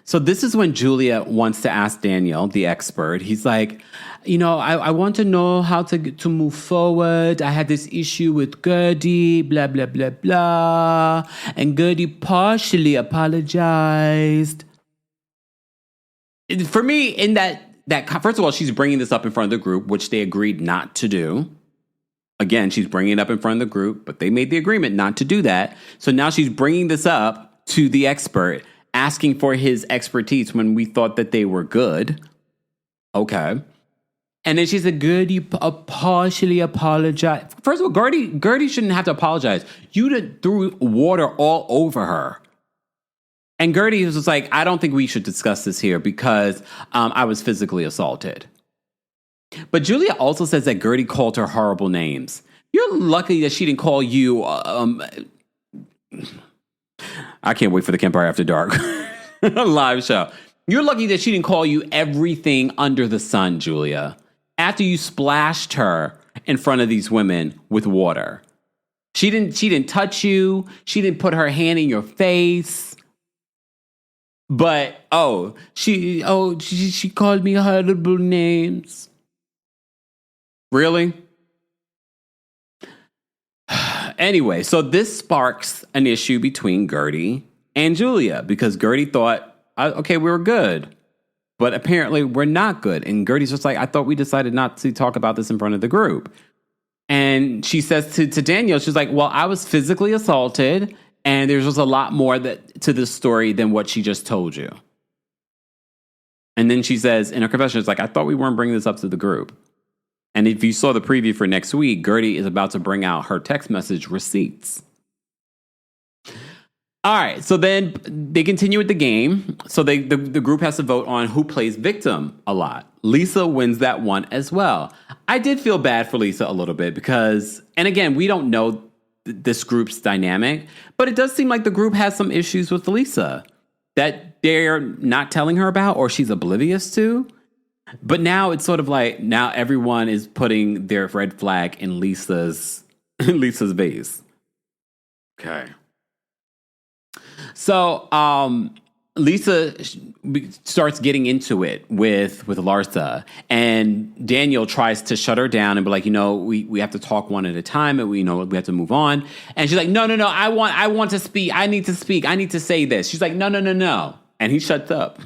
So this is when Julia wants to ask Daniel, the expert. He's like, I want to know how to move forward. I had this issue with Gertie, blah, blah, blah, blah. And Gertie partially apologized. For me, in that first of all, she's bringing this up in front of the group, which they agreed not to do. Again, she's bringing it up in front of the group, but they made the agreement not to do that. So now she's bringing this up to the expert, asking for his expertise when we thought that they were good. Okay. And then she said, Gertie partially apologized. First of all, Gertie shouldn't have to apologize. You threw water all over her. And Gertie was just like, I don't think we should discuss this here because I was physically assaulted. But Julia also says that Gertie called her horrible names. You're lucky that she didn't call you... I can't wait for the Kempire After Dark live show. You're lucky that she didn't call you everything under the sun, Julia. After you splashed her in front of these women with water. She didn't touch you. She didn't put her hand in your face. But she called me horrible names. Really? Anyway, so this sparks an issue between Gertie and Julia because Gertie thought, okay, we were good. But apparently we're not good. And Gertie's just like, I thought we decided not to talk about this in front of the group. And she says to Daniel, she's like, well, I was physically assaulted. And there's just a lot more to this story than what she just told you. And then she says in her confession, it's like, I thought we weren't bringing this up to the group. And if you saw the preview for next week, Gertie is about to bring out her text message receipts. All right, so then they continue with the game. So the group has to vote on who plays victim a lot. Lisa wins that one as well. I did feel bad for Lisa a little bit because, and again, we don't know this group's dynamic, but it does seem like the group has some issues with Lisa that they're not telling her about or she's oblivious to. But now it's sort of like now everyone is putting their red flag in Lisa's base. Okay. So Lisa starts getting into it with Larsa, and Daniel tries to shut her down and be like, we have to talk one at a time, and we have to move on. And she's like, no, I want to speak. I need to speak. I need to say this. She's like, no. And he shuts up.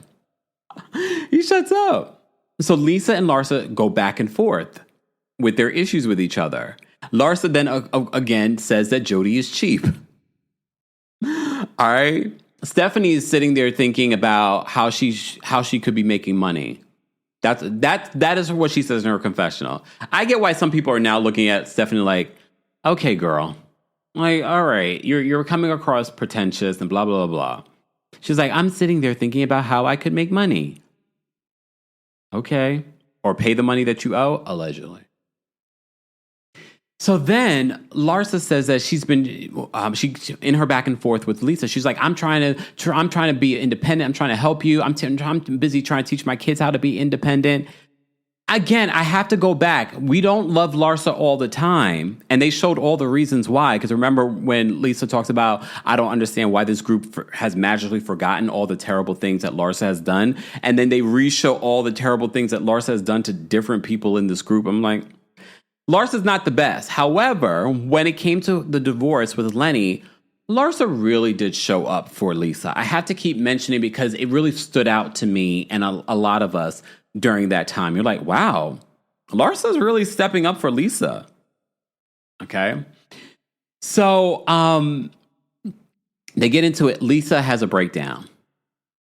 He shuts up. So Lisa and Larsa go back and forth with their issues with each other. Larsa then again says that Jody is cheap. All right. Stephanie is sitting there thinking about how she could be making money. That is what she says in her confessional. I get why some people are now looking at Stephanie like, okay, girl, like, all right, you're coming across pretentious and blah, blah, blah, blah. She's like, I'm sitting there thinking about how I could make money. Okay. Or pay the money that you owe, allegedly. So then Larsa says that she's been in her back and forth with Lisa. She's like, I'm trying to be independent. I'm trying to help you. I'm busy trying to teach my kids how to be independent. Again, I have to go back. We don't love Larsa all the time. And they showed all the reasons why. Because remember when Lisa talks about, I don't understand why this group has magically forgotten all the terrible things that Larsa has done. And then they re-show all the terrible things that Larsa has done to different people in this group. I'm like, Larsa's not the best. However, when it came to the divorce with Lenny, Larsa really did show up for Lisa. I have to keep mentioning because it really stood out to me and a lot of us during that time. You're like, wow, Larsa's really stepping up for Lisa. Okay. So they get into it. Lisa has a breakdown.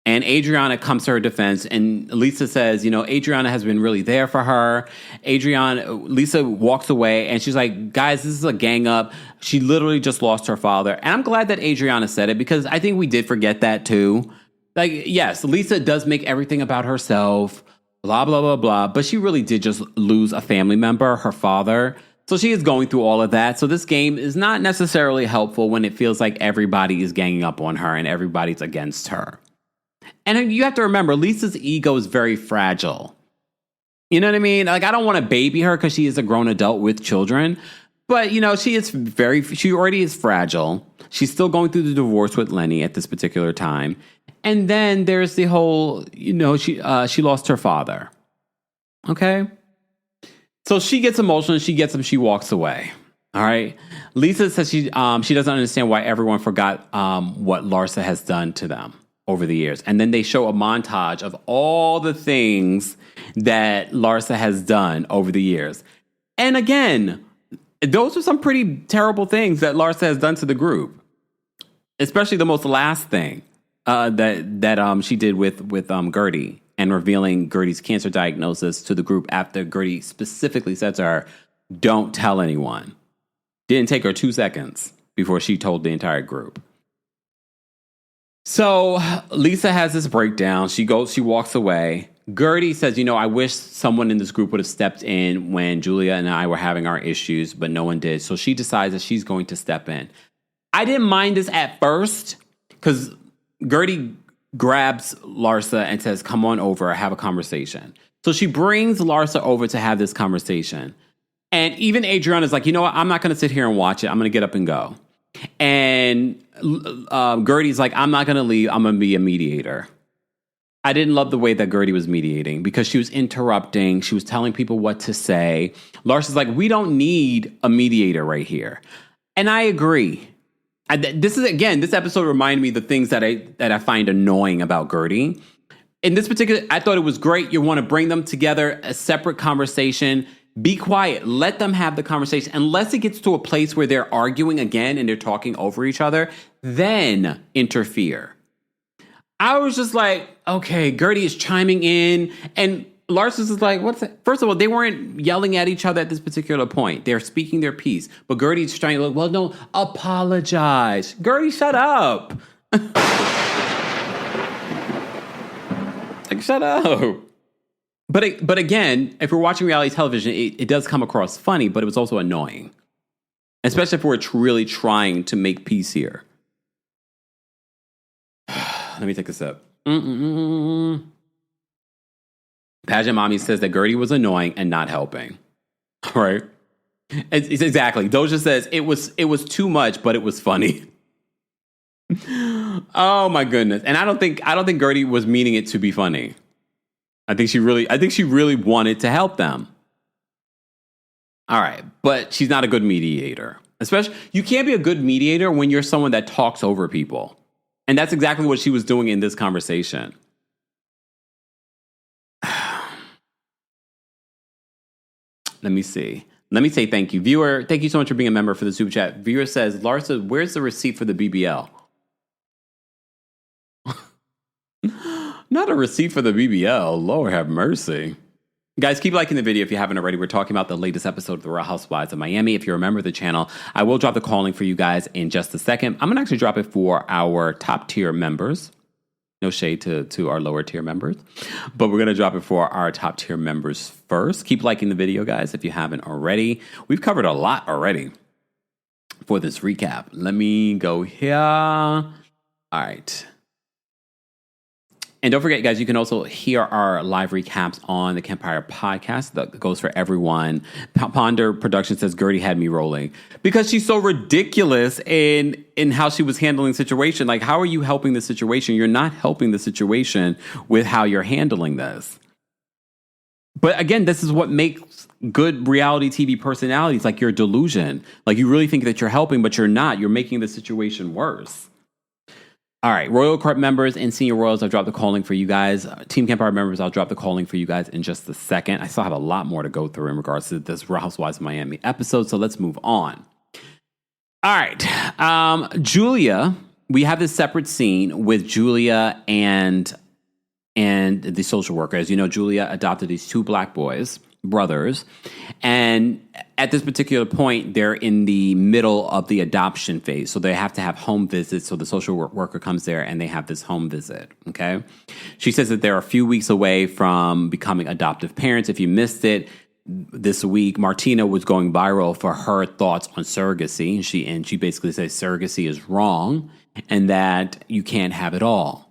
And Adriana comes to her defense, and Lisa says, Adriana has been really there for her. Lisa walks away, and she's like, guys, this is a gang up. She literally just lost her father. And I'm glad that Adriana said it, because I think we did forget that too. Like, yes, Lisa does make everything about herself, blah, blah, blah, blah. But she really did just lose a family member, her father. So she is going through all of that. So this game is not necessarily helpful when it feels like everybody is ganging up on her and everybody's against her. And you have to remember, Lisa's ego is very fragile. You know what I mean? Like, I don't want to baby her because she is a grown adult with children. But, she already is fragile. She's still going through the divorce with Lenny at this particular time. And then there's the whole, she lost her father. Okay? So she gets emotional, she gets him, she walks away. All right? Lisa says she doesn't understand why everyone forgot what Larsa has done to them over the years. And then they show a montage of all the things that Larsa has done over the years. And again, those are some pretty terrible things that Larsa has done to the group. Especially the most last thing that she did with Gertie, and revealing Gertie's cancer diagnosis to the group after Gertie specifically said to her, don't tell anyone. Didn't take her 2 seconds before she told the entire group. So Lisa has this breakdown. She walks away. Gertie says, I wish someone in this group would have stepped in when Julia and I were having our issues, but no one did. So she decides that she's going to step in. I didn't mind this at first because Gertie grabs Larsa and says, come on over, have a conversation. So she brings Larsa over to have this conversation. And even Adriana's like, you know what? I'm not going to sit here and watch it. I'm going to get up and go. And Gertie's like, I'm not going to leave. I'm going to be a mediator. I didn't love the way that Gertie was mediating because she was interrupting. She was telling people what to say. Larsa's like, we don't need a mediator right here. And I agree. This episode reminded me of the things that I find annoying about Gertie. In this particular, I thought it was great. You want to bring them together, a separate conversation. Be quiet. Let them have the conversation. Unless it gets to a place where they're arguing again and they're talking over each other, then interfere. I was just like, okay, Gertie is chiming in. And Larsa is like, what's that? First of all, they weren't yelling at each other at this particular point. They're speaking their piece. But Gertie's trying to look, well, no, apologize. Gertie, shut up. Like, shut up. But again, if we're watching reality television, it does come across funny, but it was also annoying. Especially if we're really trying to make peace here. Let me take a sip. Pageant Mommy says that Gertie was annoying and not helping. All right? It's exactly. Doja says it was too much, but it was funny. Oh my goodness. And I don't think Gertie was meaning it to be funny. I think she really wanted to help them. All right, but she's not a good mediator. Especially, you can't be a good mediator when you're someone that talks over people. And that's exactly what she was doing in this conversation. Let me see. Let me say thank you. Viewer, thank you so much for being a member for the Super Chat. Viewer says, Larsa, where's the receipt for the BBL? Not a receipt for the BBL. Lord have mercy. Guys, keep liking the video if you haven't already. We're talking about the latest episode of The Real Housewives of Miami. If you're a member of the channel, I will drop the calling for you guys in just a second. I'm going to actually drop it for our top tier members. No shade to our lower tier members. But we're going to drop it for our top tier members first. Keep liking the video, guys, if you haven't already. We've covered a lot already for this recap. Let me go here. All right. And don't forget, guys, you can also hear our live recaps on the Kempire podcast. That goes for everyone. Ponder Production says Gertie had me rolling because she's so ridiculous in how she was handling the situation. Like, how are you helping the situation? You're not helping the situation with how you're handling this. But again, this is what makes good reality TV personalities, like your delusion. Like you really think that you're helping, but you're not. You're making the situation worse. All right, Royal Court members and senior royals, I'll drop the calling for you guys. Team Kempire members, I'll drop the calling for you guys in just a second. I still have a lot more to go through in regards to this Real Housewives of Miami episode, so let's move on. All right, Julia, we have this separate scene with Julia and the social worker. As you know, Julia adopted these two black boys, brothers, and at this particular point, they're in the middle of the adoption phase. So they have to have home visits. So the social worker comes there and they have this home visit. Okay. She says that they're a few weeks away from becoming adoptive parents. If you missed it this week, Martina was going viral for her thoughts on surrogacy. And she basically says surrogacy is wrong and that you can't have it all.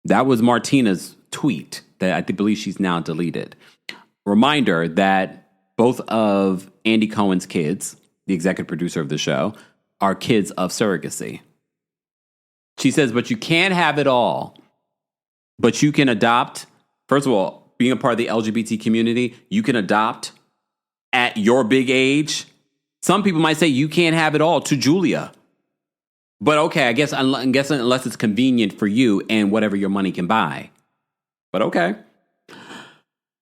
That was Martina's tweet that I believe she's now deleted. Reminder that both of Andy Cohen's kids, the executive producer of the show, are kids of surrogacy. She says, but you can't have it all. But you can adopt. First of all, being a part of the LGBT community, you can adopt at your big age. Some people might say you can't have it all to Julia. But okay, I guess unless it's convenient for you and whatever your money can buy. But okay.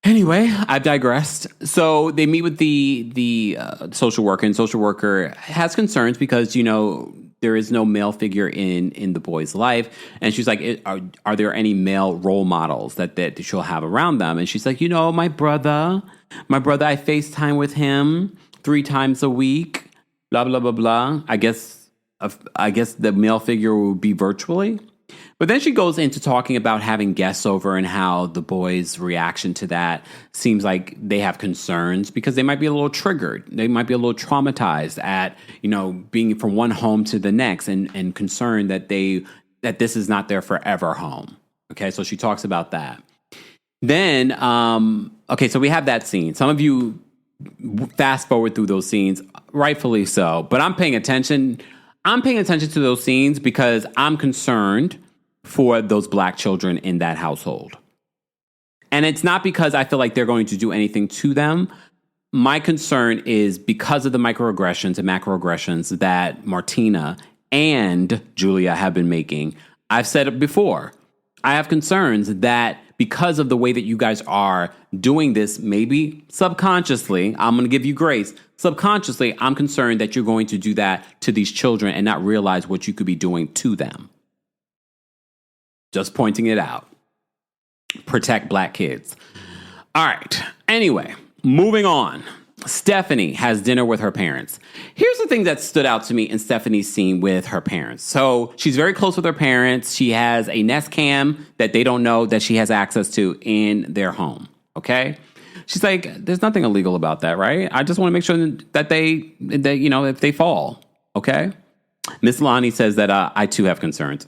Anyway, I've digressed. So they meet with the social worker, and social worker has concerns because, you know, there is no male figure in the boy's life. And she's like, are there any male role models that she'll have around them? And she's like, you know, my brother, I FaceTime with him 3 times a week, blah, blah, blah, blah. I guess the male figure will be virtually. But then she goes into talking about having guests over and how the boys' reaction to that seems like they have concerns because they might be a little triggered. They might be a little traumatized at, you know, being from one home to the next and concerned that this is not their forever home. Okay, so she talks about that. Then, so we have that scene. Some of you fast forward through those scenes, rightfully so. But I'm paying attention. I'm paying attention to those scenes because I'm concerned for those black children in that household. And it's not because I feel like they're going to do anything to them. My concern is because of the microaggressions and macroaggressions that Martina and Julia have been making. I've said it before. I have concerns that because of the way that you guys are doing this, maybe subconsciously, I'm going to give you grace. Subconsciously, I'm concerned that you're going to do that to these children and not realize what you could be doing to them. Just pointing it out. Protect black kids. All right. Anyway, moving on. Stephanie has dinner with her parents. Here's the thing that stood out to me in Stephanie's scene with her parents. So she's very close with her parents. She has a Nest Cam that they don't know that she has access to in their home. Okay? She's like, there's nothing illegal about that, right? I just want to make sure that they you know, if they fall. Okay? Miss Lonnie says that I too have concerns.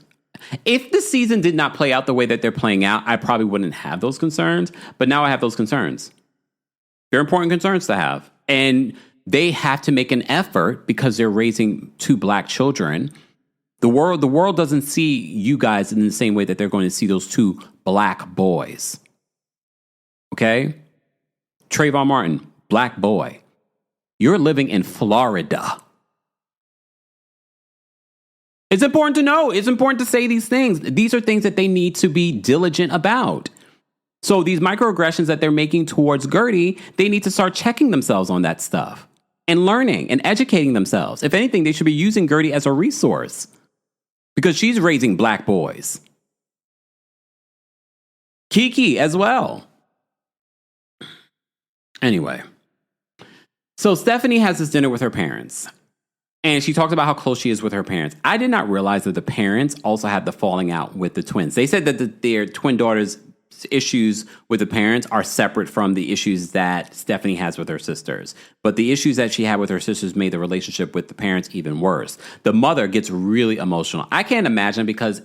If the season did not play out the way that they're playing out, I probably wouldn't have those concerns. But now I have those concerns. They're important concerns to have. And they have to make an effort because they're raising 2 black children. The world doesn't see you guys in the same way that they're going to see those 2 black boys. Okay? Trayvon Martin, black boy. You're living in Florida. It's important to know. It's important to say these things. These are things that they need to be diligent about. So these microaggressions that they're making towards Gertie, they need to start checking themselves on that stuff and learning and educating themselves. If anything, they should be using Gertie as a resource because she's raising black boys. Kiki as well. Anyway, so Stephanie has this dinner with her parents. And she talked about how close she is with her parents. I did not realize that the parents also had the falling out with the twins. They said that their twin daughters' issues with the parents are separate from the issues that Stephanie has with her sisters. But the issues that she had with her sisters made the relationship with the parents even worse. The mother gets really emotional. I can't imagine because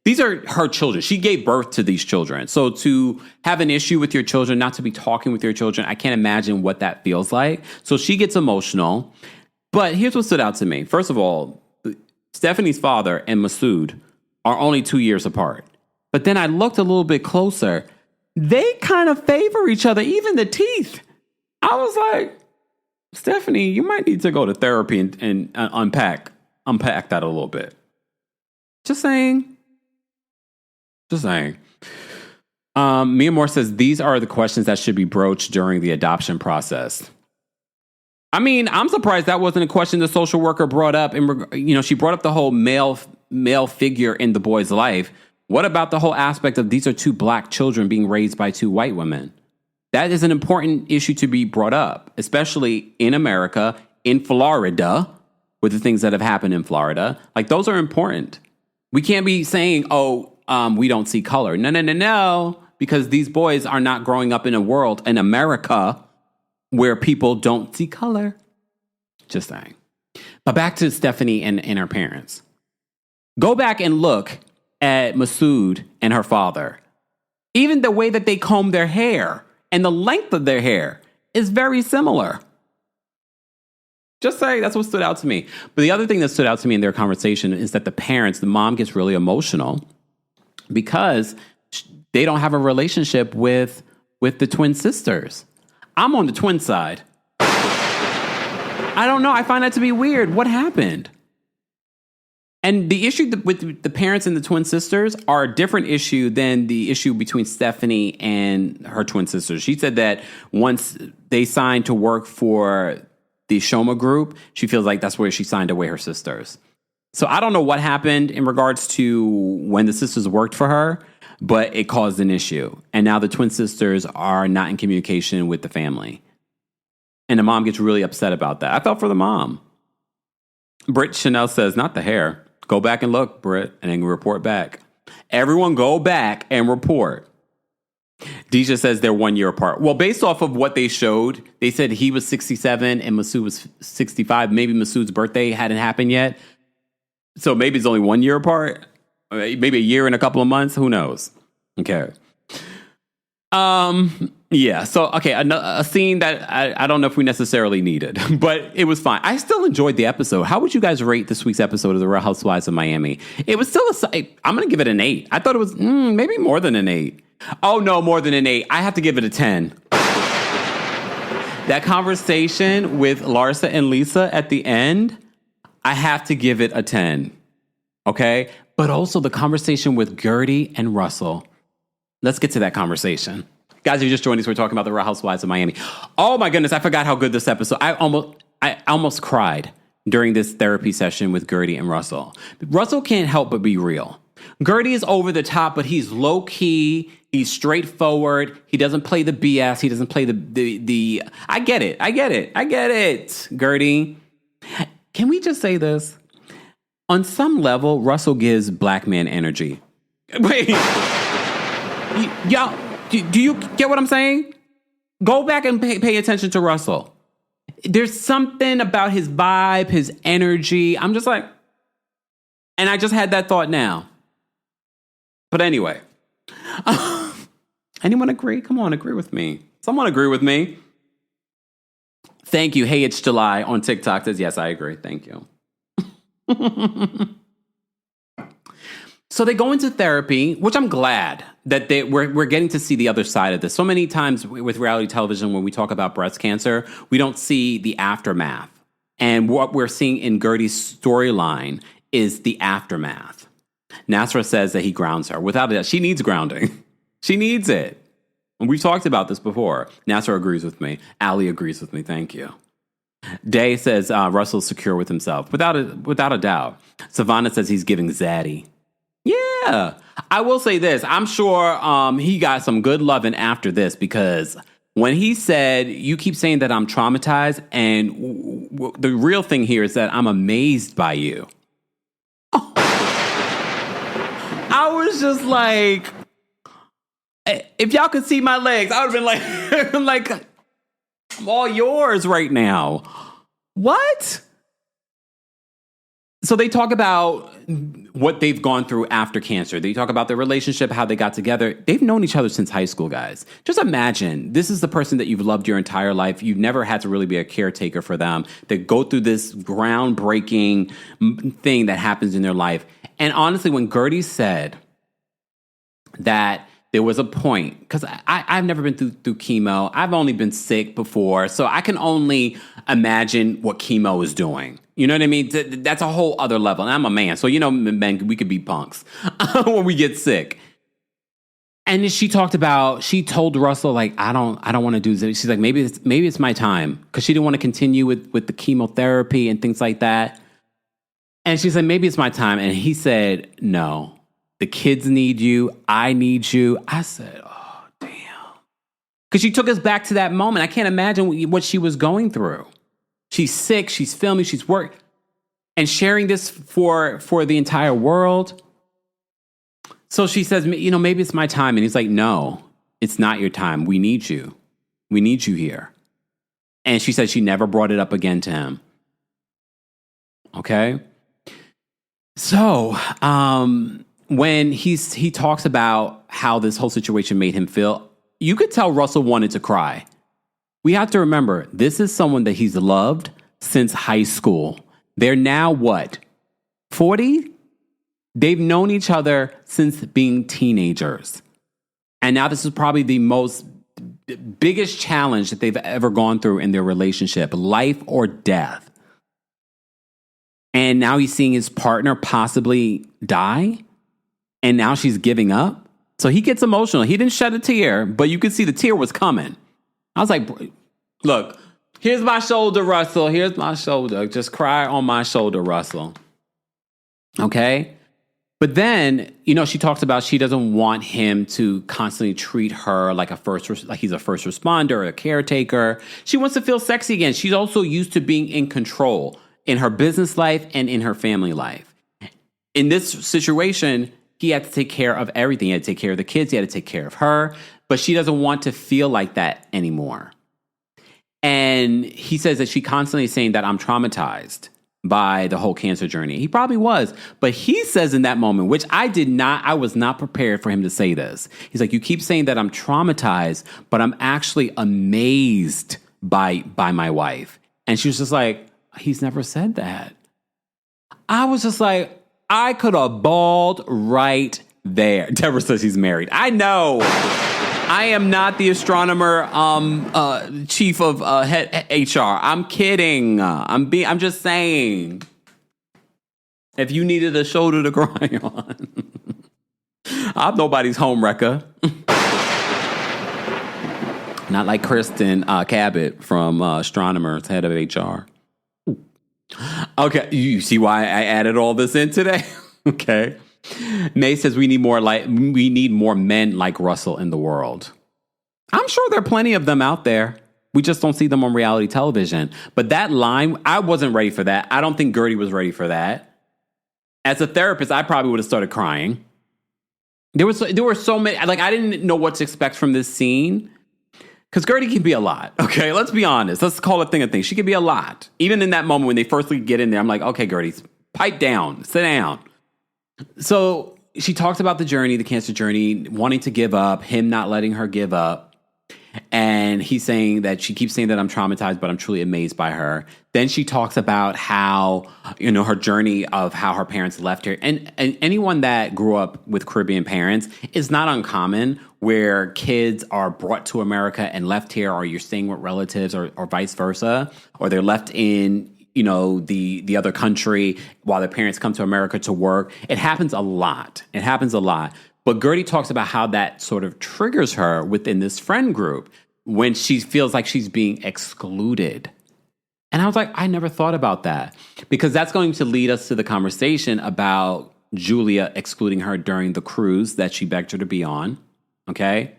these are her children. She gave birth to these children. So to have an issue with your children, not to be talking with your children, I can't imagine what that feels like. So she gets emotional. But here's what stood out to me. First of all, Stephanie's father and Masood are only 2 years apart. But then I looked a little bit closer. they kind of favor each other, even the teeth. I was like, Stephanie, you might need to go to therapy and unpack that a little bit. Just saying. Mia Moore says, these are the questions that should be broached during the adoption process. I mean, I'm surprised that wasn't a question the social worker brought up. She brought up the whole male figure in the boy's life. What about the whole aspect of these are two black children being raised by two white women? That is an important issue to be brought up, especially in America, in Florida, with the things that have happened in Florida. Like, those are important. We can't be saying, we don't see color. No, because these boys are not growing up in a world in America where people don't see color. Just saying. But back to Stephanie and her parents. Go back and look at Masood and her father. Even the way that they comb their hair and the length of their hair is very similar. Just saying, that's what stood out to me. But the other thing that stood out to me in their conversation is that the mom gets really emotional because they don't have a relationship with the twin sisters. I'm on the twin side. I don't know. I find that to be weird. What happened? And the issue with the parents and the twin sisters are a different issue than the issue between Stephanie and her twin sisters. She said that once they signed to work for the RHOM group, she feels like that's where she signed away her sisters. So I don't know what happened in regards to when the sisters worked for her, but it caused an issue. And now the twin sisters are not in communication with the family. And the mom gets really upset about that. I felt for the mom. Britt Chanel says, not the hair. Go back and look, Britt, and then report back. Everyone go back and report. Deja says they're 1 year apart. Well, based off of what they showed, they said he was 67 and Masood was 65. Maybe Masood's birthday hadn't happened yet. So maybe it's only 1 year apart. Maybe a year and a couple of months. Who knows? Okay. Yeah. So, okay. A scene that I don't know if we necessarily needed, but it was fine. I still enjoyed the episode. How would you guys rate this week's episode of The Real Housewives of Miami? It was still I'm going to give it an 8. I thought it was maybe more than an 8. Oh, no, more than an 8. I have to give it a 10. That conversation with Larsa and Lisa at the end, I have to give it a 10. Okay? But also the conversation with Gertie and Russell. Let's get to that conversation. Guys, if you're just joining us, we're talking about The Real Housewives of Miami. Oh my goodness, I forgot how good this episode. I almost cried during this therapy session with Guerdy and Russell. Russell can't help but be real. Gertie is over the top, but he's low key. He's straightforward. He doesn't play the BS. He doesn't play the I get it. Gertie. Can we just say this? On some level, Russell gives black man energy. Wait. Y'all, do you get what I'm saying? Go back and pay attention to Russell. There's something about his vibe, his energy. I'm just like, and I just had that thought now. But anyway, anyone agree? Come on, agree with me. Someone agree with me. Thank you. Hey, it's July on TikTok says, yes, I agree. Thank you. So they go into therapy, which I'm glad that we're getting to see the other side of this. So many times with reality television, when we talk about breast cancer, we don't see the aftermath. And what we're seeing in Gertie's storyline is the aftermath. Nasra says that he grounds her. Without it, she needs grounding. She needs it. And we've talked about this before. Nasra agrees with me. Ali agrees with me. Thank you. Day says Russell's secure with himself. Without a doubt. Savannah says he's giving zaddy. Yeah. I will say this. I'm sure he got some good loving after this, because when he said, you keep saying that I'm traumatized, and the real thing here is that I'm amazed by you. Oh. I was just like, if y'all could see my legs, I would have been like, I'm all yours right now. What? So they talk about what they've gone through after cancer. They talk about their relationship, how they got together. They've known each other since high school, guys. Just imagine, this is the person that you've loved your entire life. You've never had to really be a caretaker for them. They go through this groundbreaking thing that happens in their life. And honestly, when Gertie said that there was a point, because I've never been through chemo. I've only been sick before, so I can only imagine what chemo is doing. You know what I mean? That's a whole other level. And I'm a man, so men, we could be punks when we get sick. And she told Russell, like, I don't want to do this. She's like, maybe it's my time, because she didn't want to continue with the chemotherapy and things like that. And she said, maybe it's my time. And he said, no, the kids need you. I need you. I said, oh, damn. Because she took us back to that moment. I can't imagine what she was going through. She's sick. She's filming. She's working. And sharing this for the entire world. So she says, maybe it's my time. And he's like, no, it's not your time. We need you. We need you here. And she said she never brought it up again to him. Okay? So, when he talks about how this whole situation made him feel, you could tell Russell wanted to cry. We have to remember, this is someone that he's loved since high school. They're now what? 40? They've known each other since being teenagers. And now this is probably the biggest challenge that they've ever gone through in their relationship, life or death. And now he's seeing his partner possibly die. And now she's giving up. So he gets emotional. He didn't shed a tear, but you could see the tear was coming. I was like, look, here's my shoulder, Russell. Here's my shoulder. Just cry on my shoulder, Russell. Okay? But then, she talks about she doesn't want him to constantly treat her like he's a first responder or a caretaker. She wants to feel sexy again. She's also used to being in control in her business life and in her family life. In this situation, he had to take care of everything. He had to take care of the kids. He had to take care of her. But she doesn't want to feel like that anymore. And he says that she constantly is saying that I'm traumatized by the whole cancer journey. He probably was. But he says in that moment, which I was not prepared for him to say this. He's like, you keep saying that I'm traumatized, but I'm actually amazed by my wife. And she was just like, he's never said that. I was just like, I could have bawled right there. Deborah says he's married. I know. I am not the Astronomer chief of head HR. I'm kidding. I'm just saying. If you needed a shoulder to cry on, I'm nobody's homewrecker. Not like Kristen Cabot from Astronomer's head of HR. Okay, you see why I added all this in today? Okay. May says we need more men like Russell in the world. I'm sure there are plenty of them out there. We just don't see them on reality television. But that line, I wasn't ready for that. I don't think Gertie was ready for that. As a therapist, I probably would have started crying. There were so many, like, I didn't know what to expect from this scene. Because Gertie can be a lot, okay? Let's be honest. Let's call a thing a thing. She can be a lot. Even in that moment when they first get in there, I'm like, okay, Gertie, pipe down, sit down. So she talks about the journey, the cancer journey, wanting to give up, him not letting her give up. And he's saying that she keeps saying that I'm traumatized, but I'm truly amazed by her. Then she talks about how, her journey of how her parents left her. And anyone that grew up with Caribbean parents, it's not uncommon where kids are brought to America and left here, or you're staying with relatives or vice versa, or they're left in, the other country while their parents come to America to work. It happens a lot. But Gertie talks about how that sort of triggers her within this friend group when she feels like she's being excluded. And I was like, I never thought about that, because that's going to lead us to the conversation about Julia excluding her during the cruise that she begged her to be on. Okay?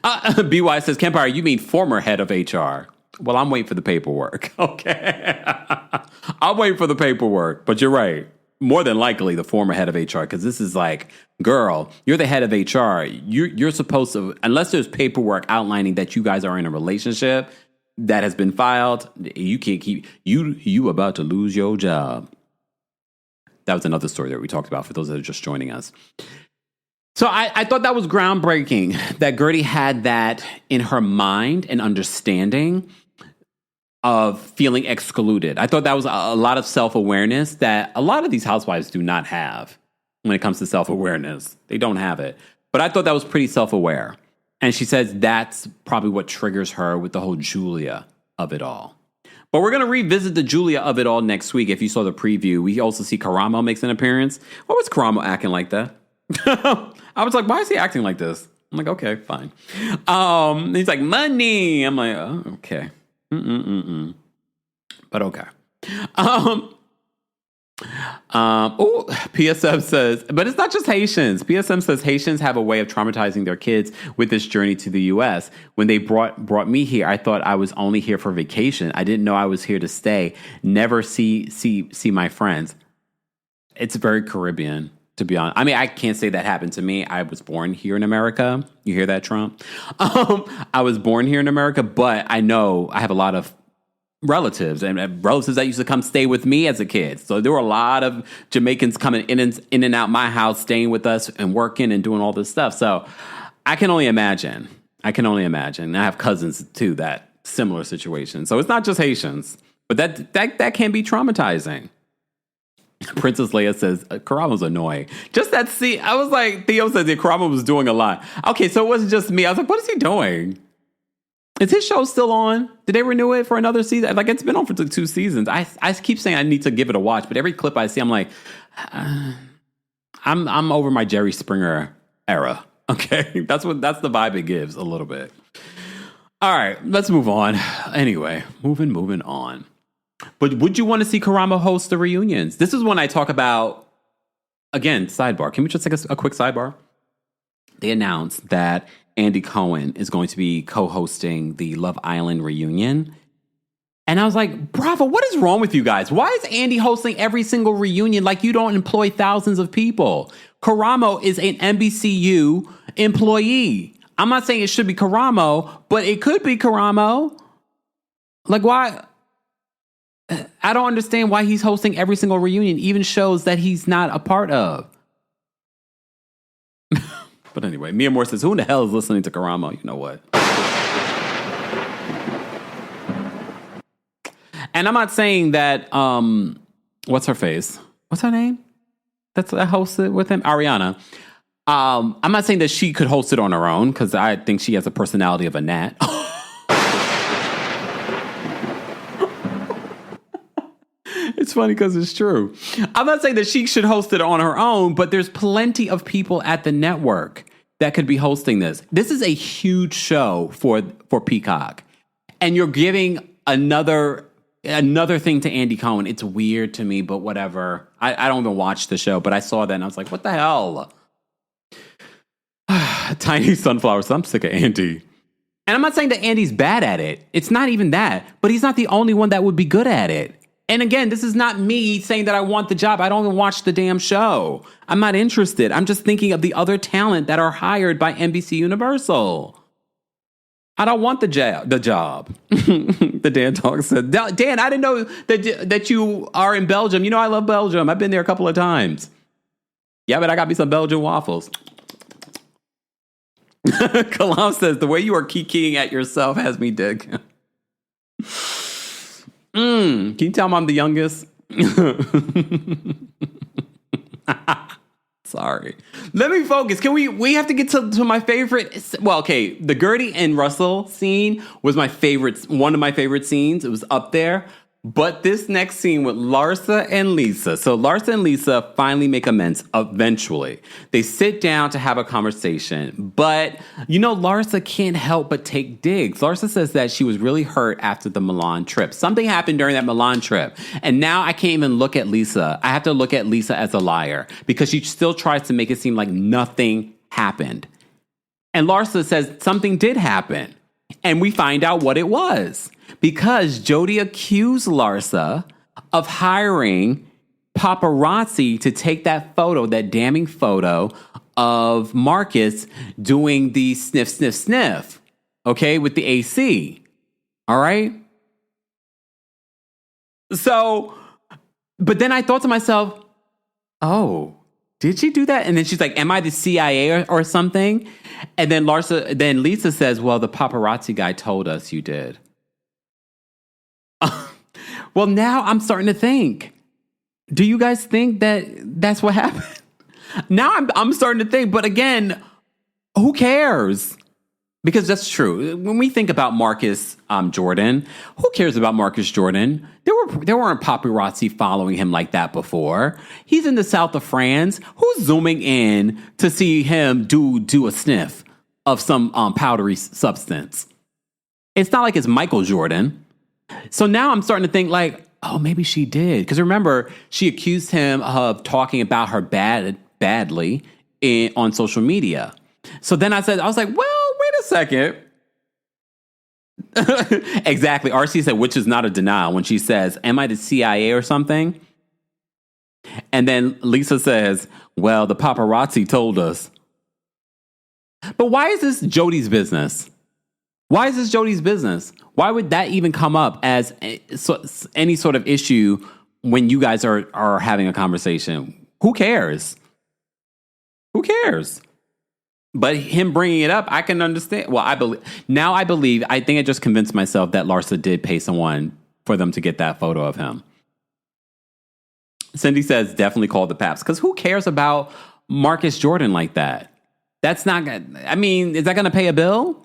BY says, Kempire, you mean former head of HR. Well, I'm waiting for the paperwork. Okay? I'm waiting for the paperwork, but you're right. More than likely the former head of HR, because this is like, girl, you're the head of HR. You're supposed to, unless there's paperwork outlining that you guys are in a relationship that has been filed, you can't keep, you about to lose your job. That was another story that we talked about for those that are just joining us. So I thought that was groundbreaking that Gertie had that in her mind and understanding of feeling excluded. I thought that was a lot of self-awareness that a lot of these housewives do not have when it comes to self-awareness. They don't have it. But I thought that was pretty self-aware. And she says that's probably what triggers her with the whole Julia of it all. But we're going to revisit the Julia of it all next week. If you saw the preview, we also see Karamo makes an appearance. Why was Karamo acting like that? I was like, why is he acting like this? I'm like, okay, fine. He's like, money. I'm like, oh, okay. But okay. PSM says, but it's not just Haitians. PSM says Haitians have a way of traumatizing their kids with this journey to the U.S. When they brought me here, I thought I was only here for vacation. I didn't know I was here to stay. Never see my friends. It's very Caribbean, to be honest. I mean, I can't say that happened to me. I was born here in America. You hear that, Trump? I was born here in America, but I know I have a lot of relatives and relatives that used to come stay with me as a kid. So there were a lot of Jamaicans coming in and out my house, staying with us and working and doing all this stuff. So I can only imagine. I have cousins too, that similar situation. So it's not just Haitians, but that can be traumatizing. Princess Leia says, Karamo's annoying. Just that scene, I was like, Theo says that Karamo was doing a lot. Okay, so it wasn't just me. I was like, what is he doing? Is his show still on? Did they renew it for another season? Like, it's been on for 2 seasons. I keep saying I need to give it a watch, but every clip I see, I'm like, I'm over my Jerry Springer era. Okay, that's the vibe it gives a little bit. All right, let's move on. Anyway, moving on. But would you want to see Karamo host the reunions? This is when I talk about, again, sidebar. Can we just take a quick sidebar? They announced that Andy Cohen is going to be co-hosting the Love Island reunion. And I was like, bravo, what is wrong with you guys? Why is Andy hosting every single reunion like you don't employ thousands of people? Karamo is an NBCU employee. I'm not saying it should be Karamo, but it could be Karamo. Like, why? I don't understand why he's hosting every single reunion, even shows that he's not a part of. But anyway, Mia Moore says, who in the hell is listening to Karamo? You know what? And I'm not saying that, what's her face? What's her name? That hosted with him? Ariana. I'm not saying that she could host it on her own, because I think she has a personality of a gnat. It's funny because it's true. I'm not saying that she should host it on her own, but there's plenty of people at the network that could be hosting this. This is a huge show for Peacock. And you're giving another thing to Andy Cohen. It's weird to me, but whatever. I don't even watch the show, but I saw that and I was like, what the hell? Tiny Sunflower, so I'm sick of Andy. And I'm not saying that Andy's bad at it. It's not even that. But he's not the only one that would be good at it. And again, this is not me saying that I want the job. I don't even watch the damn show. I'm not interested. I'm just thinking of the other talent that are hired by NBC Universal. I don't want the job. The Dan Dog said, Dan, I didn't know that you are in Belgium. You know I love Belgium. I've been there a couple of times. Yeah, but I got me some Belgian waffles. Kalam says, the way you are kikiing at yourself has me dig. Can you tell me I'm the youngest? Sorry. Let me focus. Can we have to get to my favorite. Well, okay. The Guerdy and Russell scene was one of my favorite scenes. It was up there. But this next scene with Larsa and Lisa. So Larsa and Lisa finally make amends eventually. They sit down to have a conversation. But, Larsa can't help but take digs. Larsa says that she was really hurt after the Milan trip. Something happened during that Milan trip. And now I can't even look at Lisa. I have to look at Lisa as a liar. Because she still tries to make it seem like nothing happened. And Larsa says something did happen. And we find out what it was. Because Jody accused Larsa of hiring paparazzi to take that damning photo of Marcus doing the sniff, sniff, sniff, okay, with the AC, all right? So, but then I thought to myself, oh, did she do that? And then she's like, am I the CIA or something? And then Lisa says, well, the paparazzi guy told us you did. Well, now I'm starting to think, do you guys think that that's what happened? Now I'm starting to think, but again, Who cares? Because that's true. When we think about Marcus Jordan, who cares about Marcus Jordan? There weren't paparazzi following him like that before. He's in the south of France. Who's zooming in to see him do a sniff of some powdery substance? It's not like it's Michael Jordan. So now I'm starting to think like, oh, maybe she did. Because remember, she accused him of talking about her badly on social media. So then I was like, well, wait a second. Exactly. RC said, which is not a denial when she says, am I the CIA or something? And then Lisa says, well, the paparazzi told us. But why is this Jody's business? Why is this Jody's business? Why would that even come up as any sort of issue when you guys are having a conversation? Who cares? Who cares? But him bringing it up, I can understand. Well, I believe, I think I just convinced myself that Larsa did pay someone for them to get that photo of him. Cindy says, definitely call the Paps. Because who cares about Marcus Jordan like that? That's not, I mean, is that going to pay a bill?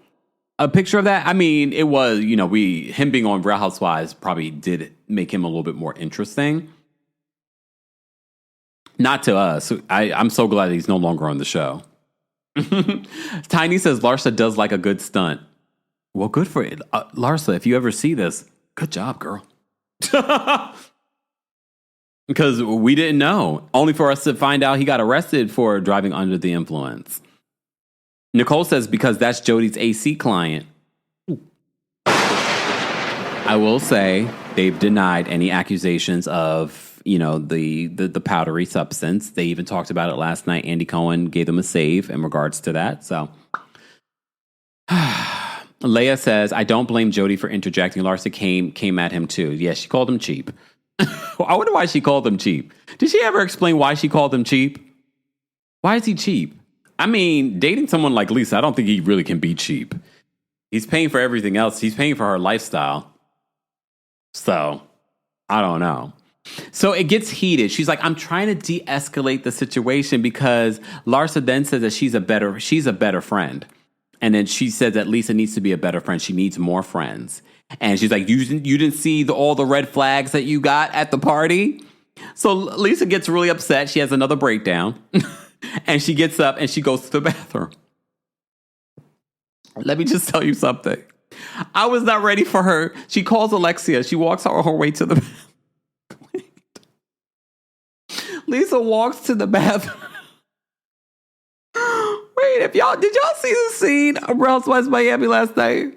A picture of that? I mean, it was, him being on Real Housewives probably did make him a little bit more interesting. Not to us. I'm so glad he's no longer on the show. Tiny says Larsa does like a good stunt. Well, good for it. Larsa, if you ever see this, good job, girl. Because we didn't know. Only for us to find out he got arrested for driving under the influence. Nicole says because that's Jody's AC client. I will say they've denied any accusations of the powdery substance. They even talked about it last night. Andy Cohen gave them a save in regards to that. So Leia says, I don't blame Jody for interjecting. Larsa came at him too. Yeah, she called him cheap. I wonder why she called him cheap. Did she ever explain why she called him cheap? Why is he cheap? I mean, dating someone like Lisa, I don't think he really can be cheap. He's paying for everything else. He's paying for her lifestyle. So, I don't know. So it gets heated. She's like, I'm trying to de-escalate the situation because Larsa then says that she's a better friend. And then she says that Lisa needs to be a better friend. She needs more friends. And she's like, you didn't see all the red flags that you got at the party? So Lisa gets really upset. She has another breakdown. And she gets up and she goes to the bathroom. Let me just tell you something. I was not ready for her. She calls Alexia. She walks her way to the bathroom. Lisa walks to the bathroom. Wait, did y'all see the scene of Real Housewives of Miami last night?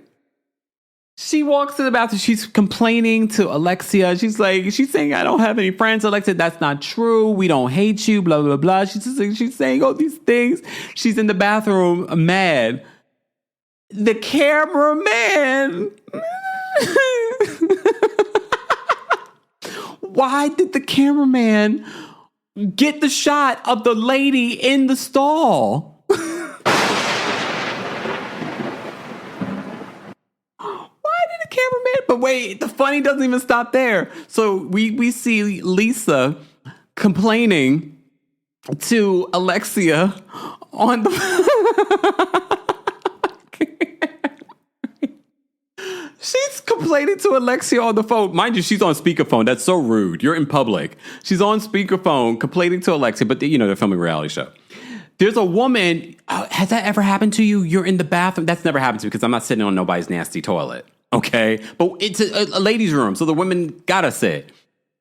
She walks to the bathroom. She's complaining to Alexia. She's saying, I don't have any friends. Alexia, that's not true. We don't hate you, blah, blah, blah. She's saying all these things. She's in the bathroom mad. The cameraman. Why did the cameraman get the shot of the lady in the stall? Cameraman, but wait, the funny doesn't even stop there. So we see Lisa complaining to Alexia on the she's complaining to Alexia on the phone. Mind you, she's on speakerphone. That's so rude. You're in public. She's on speakerphone complaining to Alexia, but they're filming a reality show. There's a woman. Has that ever happened to you? You're in the bathroom. That's never happened to me because I'm not sitting on nobody's nasty toilet. Okay, but it's a ladies' room, so the women gotta sit.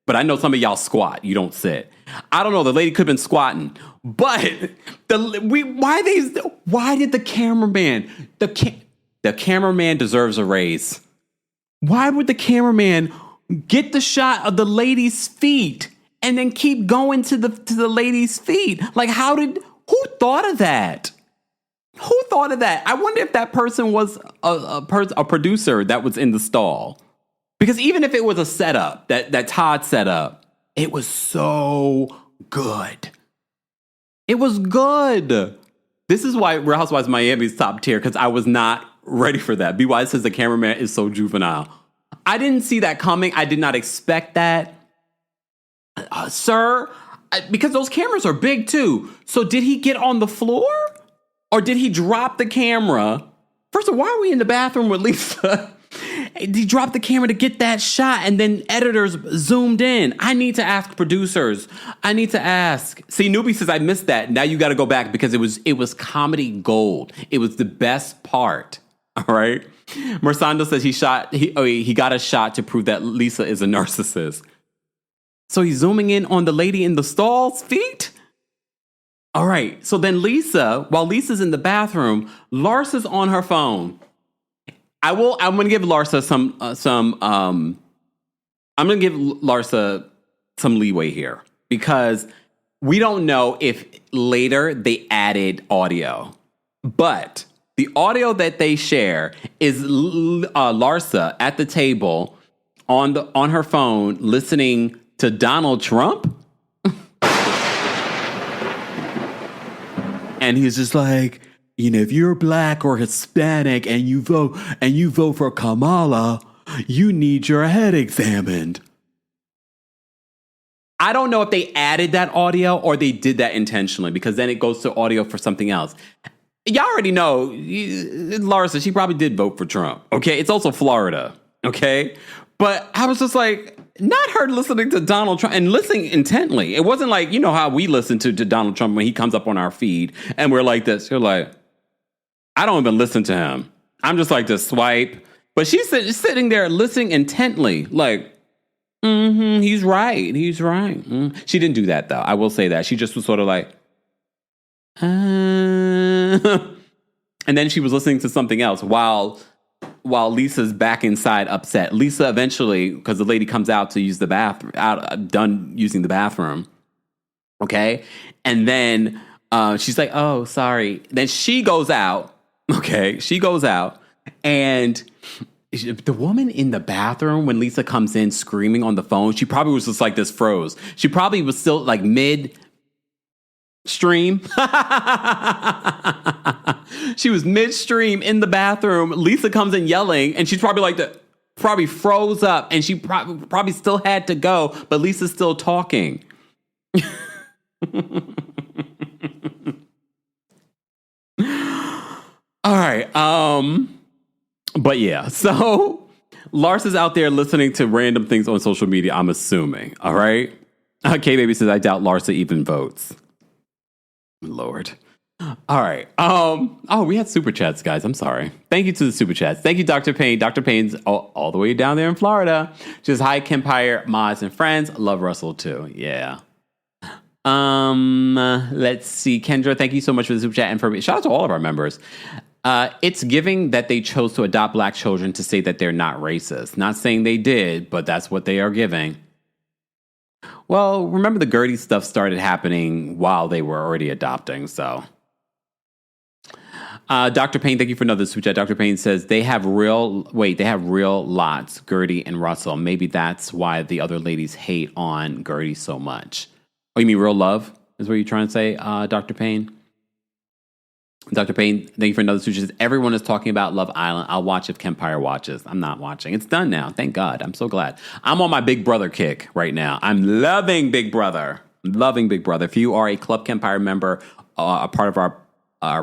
But I know some of y'all squat. You don't sit. I don't know. The lady could have been squatting, but why did the cameraman? The cameraman deserves a raise. Why would the cameraman get the shot of the lady's feet and then keep going to the lady's feet? Like, who thought of that? Who thought of that? I wonder if that person was a producer that was in the stall. Because even if it was a setup, that Todd set up, it was so good. It was good. This is why Real Housewives of Miami is top tier, because I was not ready for that. BY says the cameraman is so juvenile. I didn't see that coming. I did not expect that. Sir, because those cameras are big too. So did he get on the floor? Or did he drop the camera? First of all, why are we in the bathroom with Lisa? He dropped the camera to get that shot, and then editors zoomed in. I need to ask producers. I need to ask. See, Newbie says I missed that. Now you got to go back because it was comedy gold. It was the best part. All right. Mersando says he got a shot to prove that Lisa is a narcissist. So he's zooming in on the lady in the stall's feet. All right. So then while Lisa's in the bathroom, Larsa's on her phone. I'm going to give Larsa some leeway here because we don't know if later they added audio, but the audio that they share is Larsa at the table on her phone listening to Donald Trump. And he's just like, if you're black or Hispanic and you vote for Kamala, you need your head examined. I don't know if they added that audio or they did that intentionally because then it goes to audio for something else. Y'all already know, Larsa, she probably did vote for Trump. Okay, it's also Florida. Okay, but I was just like, not her listening to Donald Trump and listening intently. It wasn't like, how we listen to Donald Trump when he comes up on our feed and we're like this. You're like, I don't even listen to him. I'm just like this swipe. But she's sitting there listening intently, like, he's right. He's right. She didn't do that, though. I will say that. She just was sort of like, and then she was listening to something else while Lisa's back inside upset. Lisa eventually, because the lady comes out to use the bathroom, done using the bathroom. Okay. And then she's like, oh, sorry. Then she goes out. Okay, she goes out, and the woman in the bathroom, when Lisa comes in screaming on the phone, she probably was just like this froze. She probably was still like mid-stream. She was mid-stream in the bathroom. Lisa comes in yelling, and she's probably like probably froze up, and she probably still had to go, but Lisa's still talking. All right. But yeah, so Larsa's out there listening to random things on social media, I'm assuming. All right. K-Baby says, I doubt Larsa even votes. Lord. All right. Oh, we had super chats, guys. I'm sorry. Thank you to the super chats. Thank you, Dr. Payne. Dr. Payne's all the way down there in Florida. Just hi, Kempire, mods, and friends. Love Russell too. Yeah. Let's see. Kendra, thank you so much for the super chat and for shout out to all of our members. It's giving that they chose to adopt black children to say that they're not racist. Not saying they did, but that's what they are giving. Well, remember the Gertie stuff started happening while they were already adopting, so. Dr. Payne, thank you for another super chat. Dr. Payne says they have real lots, Gertie and Russell. Maybe that's why the other ladies hate on Gertie so much. Oh, you mean real love is what you're trying to say, Dr. Payne? Dr. Payne, thank you for another super chat. Everyone is talking about Love Island. I'll watch if Kempire watches. I'm not watching. It's done now. Thank God. I'm so glad. I'm on my Big Brother kick right now. I'm loving Big Brother. Loving Big Brother. If you are a Club Kempire member, a part of our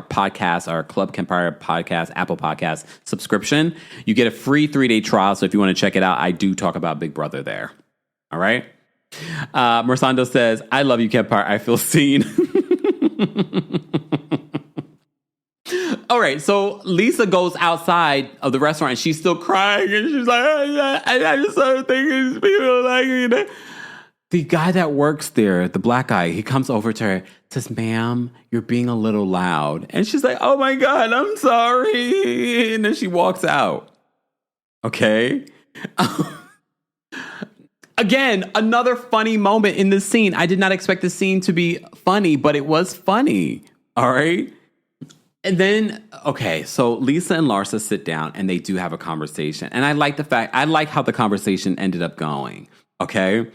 podcast, our Club Kempire podcast, Apple Podcast subscription, you get a free 3-day trial. So if you want to check it out, I do talk about Big Brother there. All right. Mersando says, I love you, Kempire. I feel seen. All right, so Lisa goes outside of the restaurant and she's still crying and she's like, I just started thinking people like me. The guy that works there, the black guy, he comes over to her, says, ma'am, you're being a little loud. And she's like, oh my God, I'm sorry. And then she walks out. Okay. Again, another funny moment in this scene. I did not expect the scene to be funny, but it was funny. All right. And then, okay, so Lisa and Larsa sit down and they do have a conversation. And I like how the conversation ended up going, okay?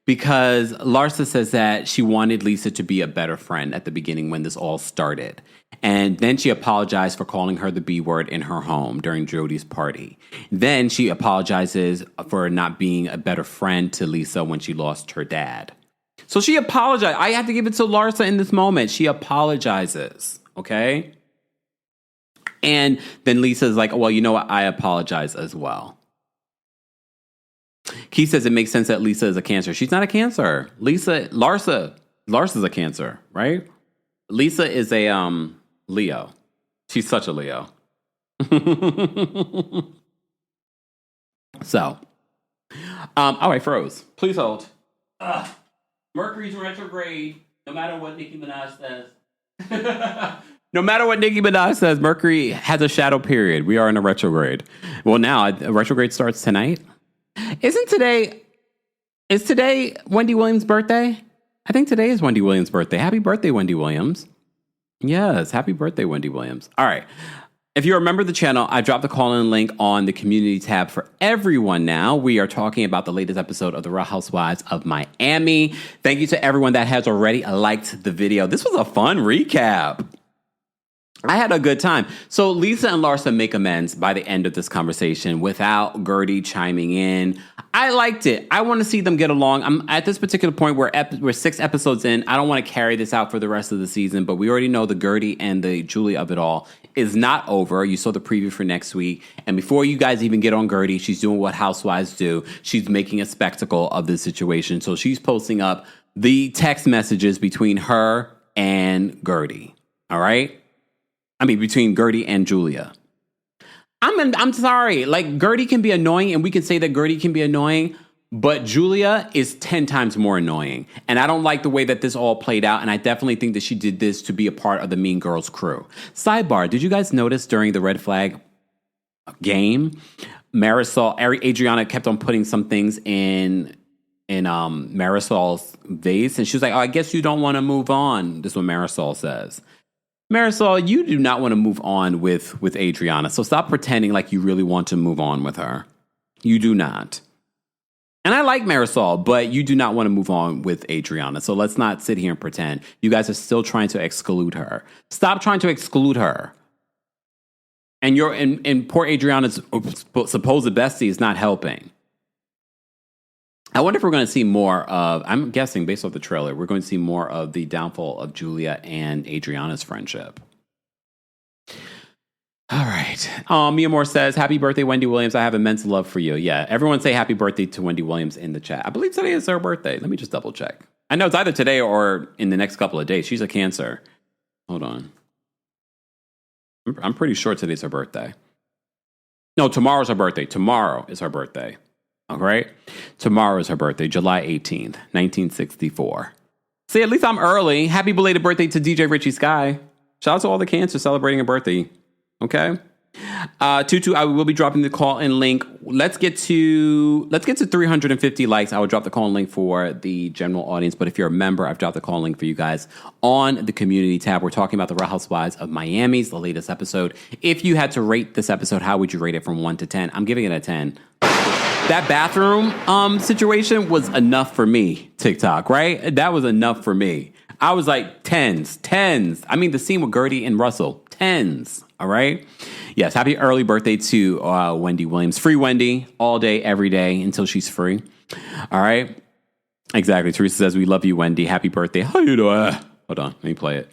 Because Larsa says that she wanted Lisa to be a better friend at the beginning when this all started. And then she apologized for calling her the B word in her home during Jodi's party. Then she apologizes for not being a better friend to Lisa when she lost her dad. So she apologized. I have to give it to Larsa in this moment. She apologizes, okay? And then Lisa's like, well, you know what? I apologize as well. Keith says it makes sense that Lisa is a Cancer. She's not a Cancer. Larsa's a Cancer, right? Lisa is a Leo. She's such a Leo. So, all right, froze. Please hold. Mercury's retrograde. No matter what Nicki Minaj says. No matter what Nicki Minaj says, Mercury has a shadow period. We are in a retrograde. Well, now a retrograde starts tonight. Is today Wendy Williams' birthday? I think today is Wendy Williams' birthday. Happy birthday, Wendy Williams. Yes, happy birthday, Wendy Williams. All right. If you remember the channel, I dropped the call-in link on the community tab for everyone now. We are talking about the latest episode of The Real Housewives of Miami. Thank you to everyone that has already liked the video. This was a fun recap. I had a good time. So Lisa and Larsa make amends by the end of this conversation without Gertie chiming in. I liked it. I want to see them get along. I'm at this particular point where we're 6 episodes in. I don't want to carry this out for the rest of the season, but we already know the Gertie and the Julia of it all is not over. You saw the preview for next week. And before you guys even get on Gertie, she's doing what housewives do. She's making a spectacle of this situation. So she's posting up the text messages between her and Gertie. All right? I mean, between Gertie and Julia. I'm sorry. Like, Gertie can be annoying, and we can say that Gertie can be annoying, but Julia is 10 times more annoying. And I don't like the way that this all played out, and I definitely think that she did this to be a part of the Mean Girls crew. Sidebar, did you guys notice during the red flag game, Adriana kept on putting some things in Marisol's vase, and she was like, oh, I guess you don't want to move on. This is what Marisol says. Marisol, you do not want to move on with Adriana, so stop pretending like you really want to move on with her. You do not. And I like Marisol, but you do not want to move on with Adriana, so let's not sit here and pretend. You guys are still trying to exclude her. Stop trying to exclude her. And poor Adriana's supposed bestie is not helping. I wonder if we're going to see more of, I'm guessing based off the trailer, we're going to see more of the downfall of Julia and Adriana's friendship. All right. Mia Moore says, happy birthday, Wendy Williams. I have immense love for you. Yeah, everyone say happy birthday to Wendy Williams in the chat. I believe today is her birthday. Let me just double check. I know it's either today or in the next couple of days. She's a Cancer. Hold on. I'm pretty sure today's her birthday. No, tomorrow's her birthday. Tomorrow is her birthday. All right. Tomorrow is her birthday, July 18th, 1964. See, at least I'm early. Happy belated birthday to DJ Richie Sky. Shout out to all the Cancers celebrating a birthday. Okay. Tutu, I will be dropping the call-in link. Let's get to 350 likes. I will drop the call-in link for the general audience. But if you're a member, I've dropped the call-in link for you guys on the community tab. We're talking about the Real Housewives of Miami's, the latest episode. If you had to rate this episode, how would you rate it from 1 to 10? I'm giving it a 10. That bathroom situation was enough for me, TikTok, right? That was enough for me. I was like, tens. I mean, the scene with Guerdy and Russell, 10s, all right? Yes, happy early birthday to Wendy Williams. Free Wendy all day, every day until she's free, all right? Exactly. Teresa says, we love you, Wendy. Happy birthday. How you doing? Hold on, let me play it.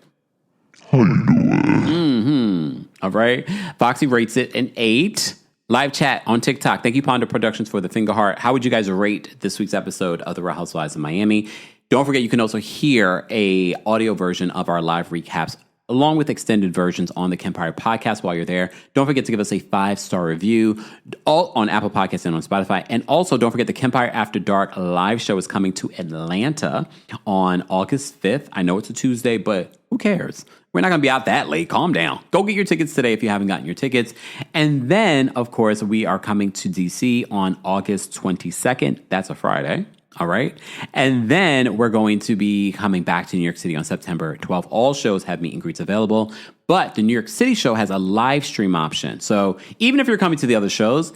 How you doing? All right. Foxy rates it an 8. Live chat on TikTok. Thank you, Ponder Productions, for the finger heart. How would you guys rate this week's episode of The Real Housewives of Miami? Don't forget, you can also hear a audio version of our live recaps along with extended versions on the Kempire podcast while you're there. Don't forget to give us a 5-star review all on Apple Podcasts and on Spotify. And also, don't forget the Kempire After Dark live show is coming to Atlanta on August 5th. I know it's a Tuesday, but who cares? We're not going to be out that late. Calm down. Go get your tickets today if you haven't gotten your tickets. And then, of course, we are coming to DC on August 22nd. That's a Friday. All right. And then we're going to be coming back to New York City on September 12th. All shows have meet and greets available, but the New York City show has a live stream option. So even if you're coming to the other shows,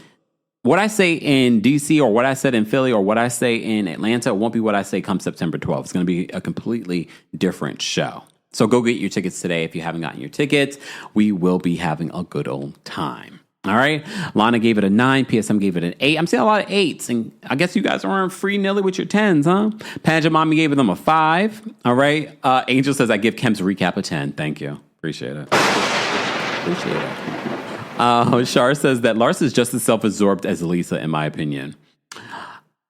what I say in DC or what I said in Philly or what I say in Atlanta won't be what I say come September 12th. It's going to be a completely different show. So go get your tickets today if you haven't gotten your tickets. We will be having a good old time. All right. Lana gave it a 9. PSM gave it an 8. I'm seeing a lot of 8s. And I guess you guys are free nilly with your 10s, huh? Panja Mommy gave them a 5. All right. Angel says I give Kemp's recap a 10. Thank you. Appreciate it. Appreciate it. Shar says that Larsa is just as self-absorbed as Lisa, in my opinion.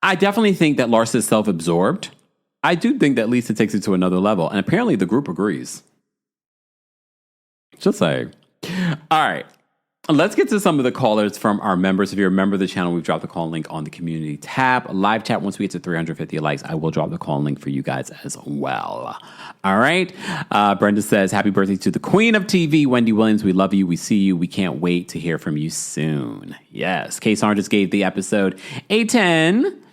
I definitely think that Larsa is self-absorbed. I do think that Lisa takes it to another level, and apparently the group agrees. Just saying. All right. Let's get to some of the callers from our members. If you're a member of the channel, we've dropped the call link on the community tab. Live chat, once we get to 350 likes, I will drop the call link for you guys as well. All right. Brenda says, happy birthday to the queen of TV, Wendy Williams. We love you. We see you. We can't wait to hear from you soon. Yes. Kay Sarn just gave the episode a 10.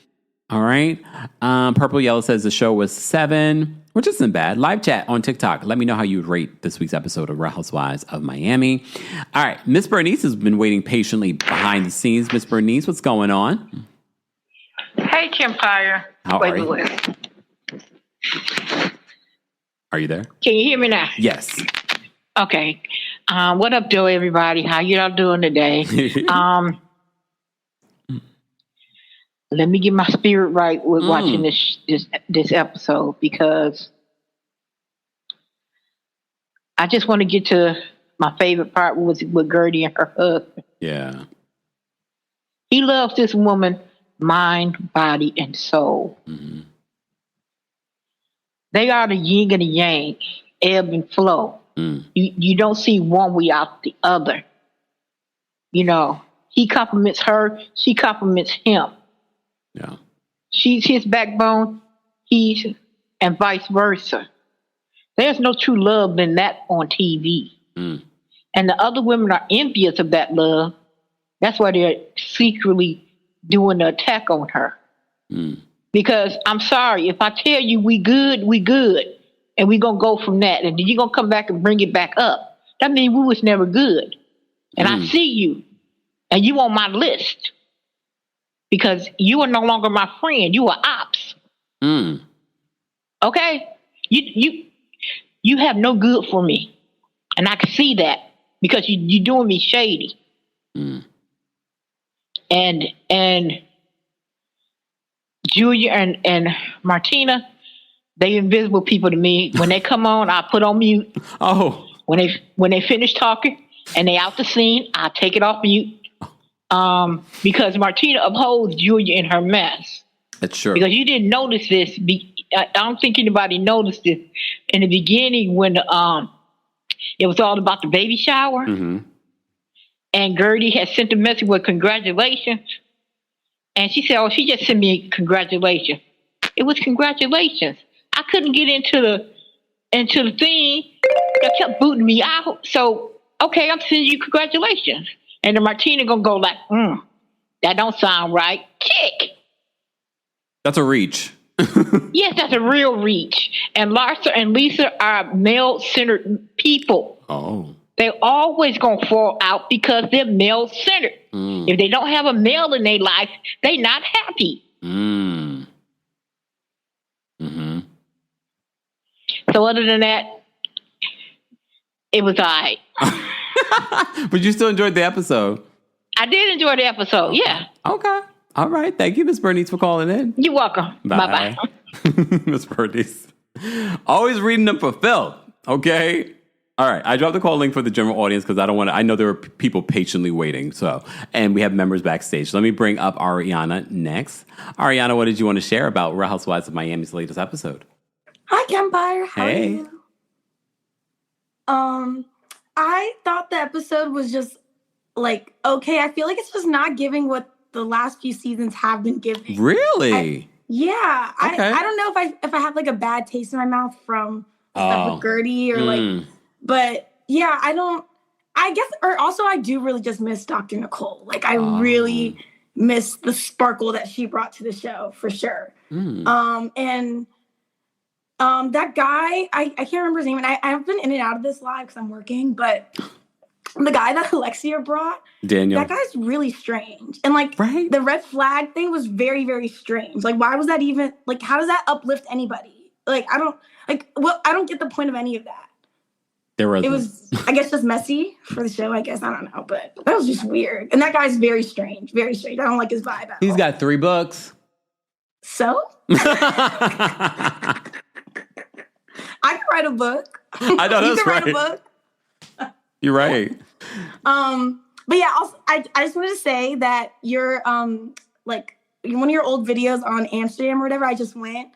All right. Purple Yellow says the show was 7. Which isn't bad. Live chat on TikTok. Let me know how you rate this week's episode of Real Housewives of Miami. All right. Miss Bernice has been waiting patiently behind the scenes. Miss Bernice, what's going on? Hey, Kempire. How are you? Are you there? Can you hear me now? Yes. Okay. What up, Joe, everybody? How you all doing today? Let me get my spirit right with watching this episode, because I just want to get to my favorite part with Gertie and her husband. Yeah. He loves this woman, mind, body, and soul. Mm-hmm. They are the yin and the yang, ebb and flow. Mm. You don't see one without the other. You know, he compliments her, she compliments him. Yeah. She's his backbone, and vice versa. There's no true love than that on TV. Mm. And the other women are envious of that love. That's why they're secretly doing the attack on her. Mm. Because I'm sorry, if I tell you we good, and we gonna go from that, and then you're gonna come back and bring it back up. That means we was never good. And I see you, and you on my list. Because you are no longer my friend. You are ops. Mm. Okay? You have no good for me. And I can see that because you're doing me shady. Mm. And Julia and Martina, they invisible people to me. When they come on, I put on mute. Oh. When they finish talking and they out the scene, I take it off mute. Because Martina upholds Julia in her mess. That's true. Because you didn't notice this. I don't think anybody noticed this in the beginning when it was all about the baby shower. Mm-hmm. And Gertie had sent a message with congratulations. And she said, oh, she just sent me congratulations. It was congratulations. I couldn't get into the thing. They kept booting me out. So, okay, I'm sending you congratulations. And the Martina gonna go like, that don't sound right. Kick. That's a reach. Yes, that's a real reach. And Larsa and Lisa are male-centered people. Oh. They're always gonna fall out because they're male-centered. Mm. If they don't have a male in their life, they're not happy. Mm. Mm-hmm. So other than that, it was all right. But you still enjoyed the episode. I did enjoy the episode, yeah. Okay. All right. Thank you, Miss Bernice, for calling in. You're welcome. Bye-bye. Miss Bernice. Always reading them for Phil. Okay. All right. I dropped the call link for the general audience because I know there are people patiently waiting. And we have members backstage. Let me bring up Ariana next. Ariana, what did you want to share about Real Housewives of Miami's latest episode? Hi, Kempire. How are you? I thought the episode was just okay. I feel like it's just not giving what the last few seasons have been giving. Really? Yeah. Okay. I don't know if I have a bad taste in my mouth from stuff with Gertie or but yeah, I guess, or also I do really just miss Dr. Nicole. I really miss the sparkle that she brought to the show for sure. And that guy, I can't remember his name, and I've been in and out of this live because I'm working, but the guy that Alexia brought, Daniel, that guy's really strange. And right? The red flag thing was very, very strange. Why was that even, how does that uplift anybody? I don't get the point of any of that. It was, I guess, just messy for the show, I guess. I don't know, but that was just weird. And that guy's very strange, very strange. I don't like his vibe at all. He's got 3 books. So? I can write a book. I know, that's right. Write a book. You're right. But yeah, also, I just wanted to say that your like one of your old videos on Amsterdam or whatever, I just went.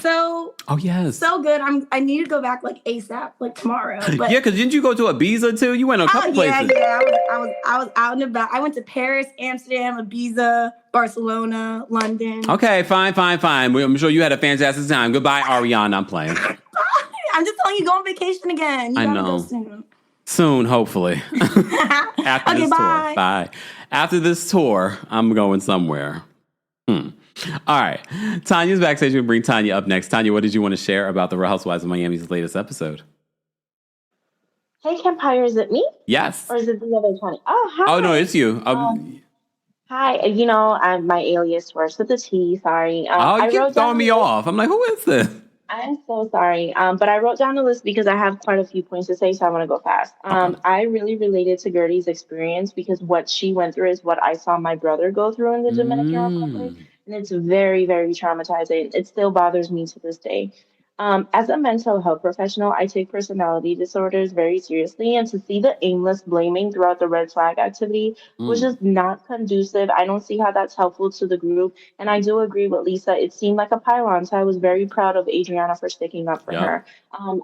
So yes, so good. I need to go back like ASAP, like tomorrow. But, yeah, because didn't you go to Ibiza too? You went a couple places. Yeah. I was out and about. I went to Paris, Amsterdam, Ibiza, Barcelona, London. Okay, fine. I'm sure you had a fantastic time. Goodbye, Ariana. I'm playing. I'm just telling you, go on vacation again. You gotta go soon. Soon, hopefully. After this bye. tour. Bye. After this tour, I'm going somewhere. All right. Tanya's backstage. We'll bring Tanya up next. Tanya, what did you want to share about the Real Housewives of Miami's latest episode? Hey, Kempire, is it me? Yes. Or is it the other Tanya? Oh, hi. Oh, no, it's you. Hi. My alias works with the T. Sorry. You keep throwing me off. I'm like, who is this? I'm so sorry. But I wrote down a list because I have quite a few points to say, so I want to go fast. I really related to Gertie's experience because what she went through is what I saw my brother go through in the Dominican Republic. And it's very, very traumatizing. It still bothers me to this day. As a mental health professional, I take personality disorders very seriously, and to see the aimless blaming throughout the red flag activity was just not conducive. I don't see how that's helpful to the group, and I do agree with Lisa. It seemed like a pylon, so I was very proud of Adriana for sticking up for her.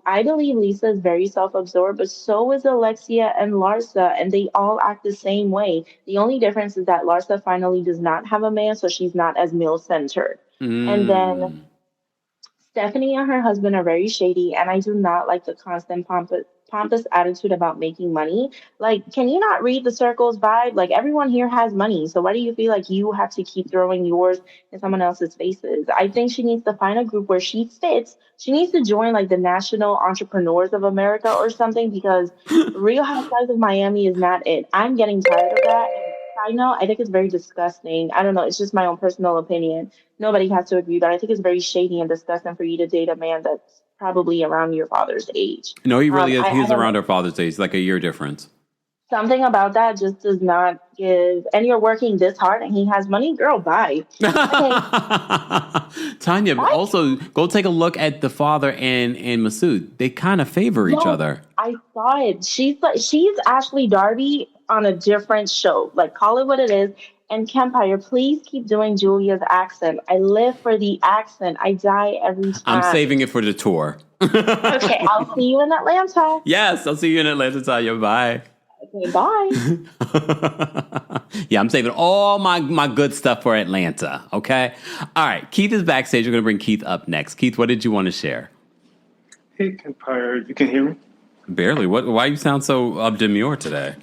I believe Lisa is very self-absorbed, but so is Alexia and Larsa, and they all act the same way. The only difference is that Larsa finally does not have a man, so she's not as male-centered. And then Stephanie and her husband are very shady, and I do not like the constant pompous attitude about making money. Like, can you not read the circle's vibe? Like, everyone here has money, so why do you feel like you have to keep throwing yours in someone else's faces? I think she needs to find a group where she fits. She needs to join, like, the National Entrepreneurs of America or something, because Real Housewives of Miami is not it. I'm getting tired of that. I know, I think it's very disgusting. I don't know. It's just my own personal opinion. Nobody has to agree, but I think it's very shady and disgusting for you to date a man that's probably around your father's age. No, he really is. He's around her father's age, like a year difference. Something about that just does not give. And you're working this hard and he has money? Girl, bye. Tanya, also go take a look at the father and Masood. They kind of favor each other. I saw it. She's Ashley Darby on a different show. Like, call it what it is. And Kempire, please keep doing Julia's accent. I live for the accent. I die every time. I'm saving it for the tour. Okay, I'll see you in Atlanta. Yes, I'll see you in Atlanta, Tanya. Bye. Okay, bye. Yeah, I'm saving all my good stuff for Atlanta, okay? All right, Keith is backstage. We're going to bring Keith up next. Keith, what did you want to share? Hey, Kempire, you can hear me? Barely. Why you sound so demure today?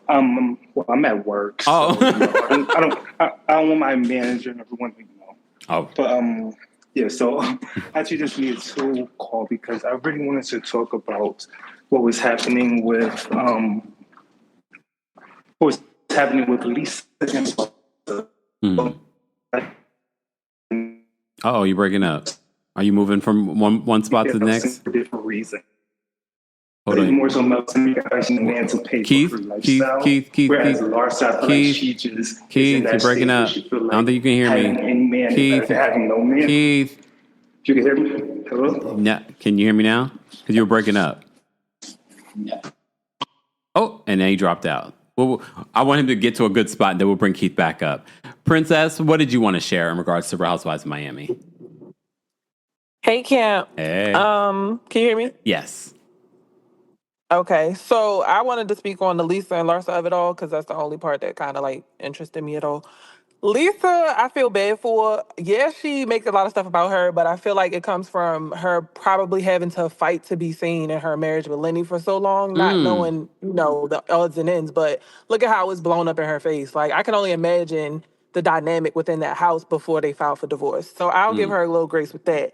Well, I'm at work. So, I don't want my manager and everyone to know. Oh. But, yeah, so I actually just needed to call because I really wanted to talk about what was happening with Lisa and Oh, you're breaking up. Are you moving from one spot to the next? For different reasons. Hold on. More so you guys demand to pay for lifestyle. Keith, whereas Larsa, I feel like she just you're breaking up. I don't think you can hear me. Any man Keith, having no man. Keith. You can hear me? Hello? No, can you hear me now? Because you were breaking up. Yeah. Oh, and then he dropped out. Well, I want him to get to a good spot, and then we'll bring Keith back up. Princess, what did you want to share in regards to Real Housewives of Miami? Hey, Camp. Hey. Can you hear me? Yes. Okay, so I wanted to speak on the Lisa and Larsa of it all because that's the only part that kind of like interested me at all. Lisa, I feel bad for. Yeah, she makes a lot of stuff about her, but I feel like it comes from her probably having to fight to be seen in her marriage with Lenny for so long, not knowing, the odds and ends. But look at how it's blown up in her face. Like, I can only imagine the dynamic within that house before they filed for divorce. So I'll give her a little grace with that.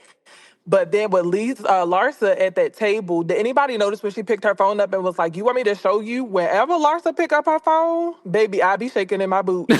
But then with Larsa at that table, did anybody notice when she picked her phone up and was like, you want me to show you whenever Larsa pick up her phone? Baby, I be shaking in my boots.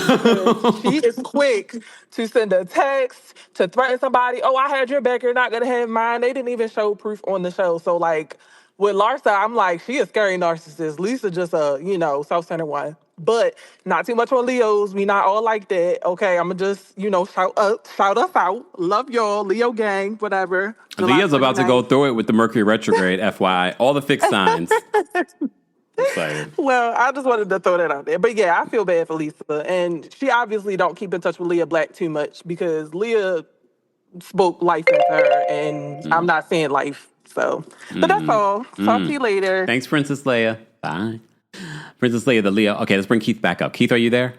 She is quick to send a text, to threaten somebody. Oh, I had your back. You're not going to have mine. They didn't even show proof on the show. So, like, with Larsa, I'm like, she a scary narcissist. Lisa just a, self-centered one. But not too much on Leos. We not all like that. Okay, I'm going to just, shout us out. Love y'all, Leo gang, whatever. Leah's about to go through it with the Mercury retrograde, FYI. All the fixed signs. Excited. Well, I just wanted to throw that out there. But yeah, I feel bad for Lisa. And she obviously don't keep in touch with Leah Black too much because Leah spoke life into her, and I'm not saying life. So, but that's all. Talk to you later. Thanks, Princess Leia. Bye. Princess Leia, the Leo. Okay, let's bring Keith back up. Keith, are you there?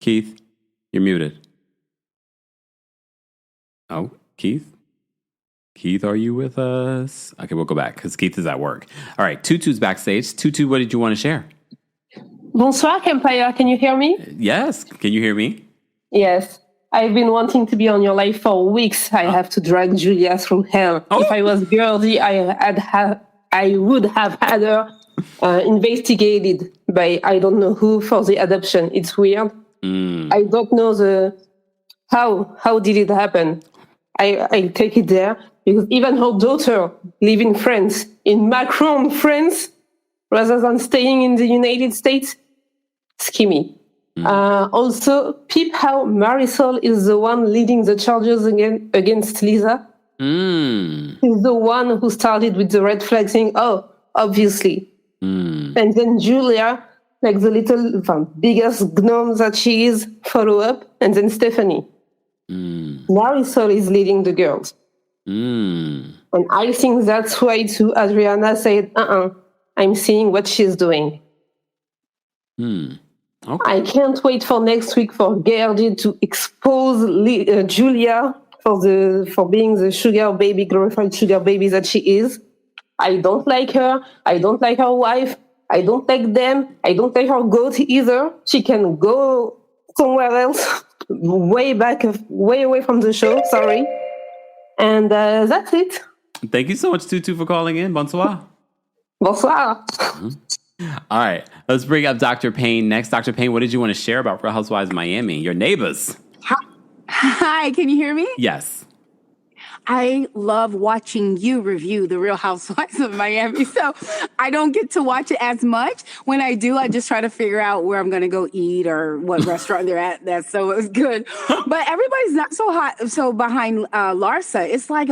Keith, you're muted. Oh, Keith? Keith, are you with us? Okay, we'll go back because Keith is at work. All right, Tutu's backstage. Tutu, what did you want to share? Bonsoir, Kempire. Can you hear me? Yes. Can you hear me? Yes. I've been wanting to be on your live for weeks. I have to drag Julia through hell. If I was Gertie, I would have had her investigated by I don't know who for the adoption. It's weird. I don't know how did it happen. I take it there because even her daughter live in France, in Macron, France, rather than staying in the United States. Schemy. Also, peep how Marisol is the one leading the charges against Lisa. She's the one who started with the red flag saying, oh, obviously. And then Julia, like the little biggest gnome that she is, follow up. And then Stephanie. Marisol is leading the girls. And I think that's why too Adriana said, I'm seeing what she's doing. Okay. I can't wait for next week for Gertie to expose Julia for being the glorified sugar baby that she is. I don't like her. I don't like her wife. I don't like them. I don't like her goat either. She can go somewhere else, way away from the show. Sorry. And that's it. Thank you so much, Tutu, for calling in. Bonsoir. Bonsoir. All right, let's bring up Dr. Payne next. Dr. Payne, what did you want to share about Real Housewives of Miami, your neighbors? Hi, can you hear me? Yes. I love watching you review the Real Housewives of Miami. So I don't get to watch it as much. When I do, I just try to figure out where I'm going to go eat or what restaurant they're at. So it was good. But everybody's not so behind Larsa. It's like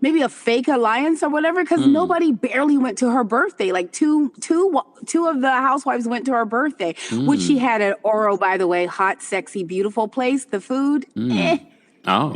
maybe a fake alliance or whatever, because nobody barely went to her birthday. Like two of the housewives went to her birthday, which she had at Oro, by the way. Hot, sexy, beautiful place. The food, Oh.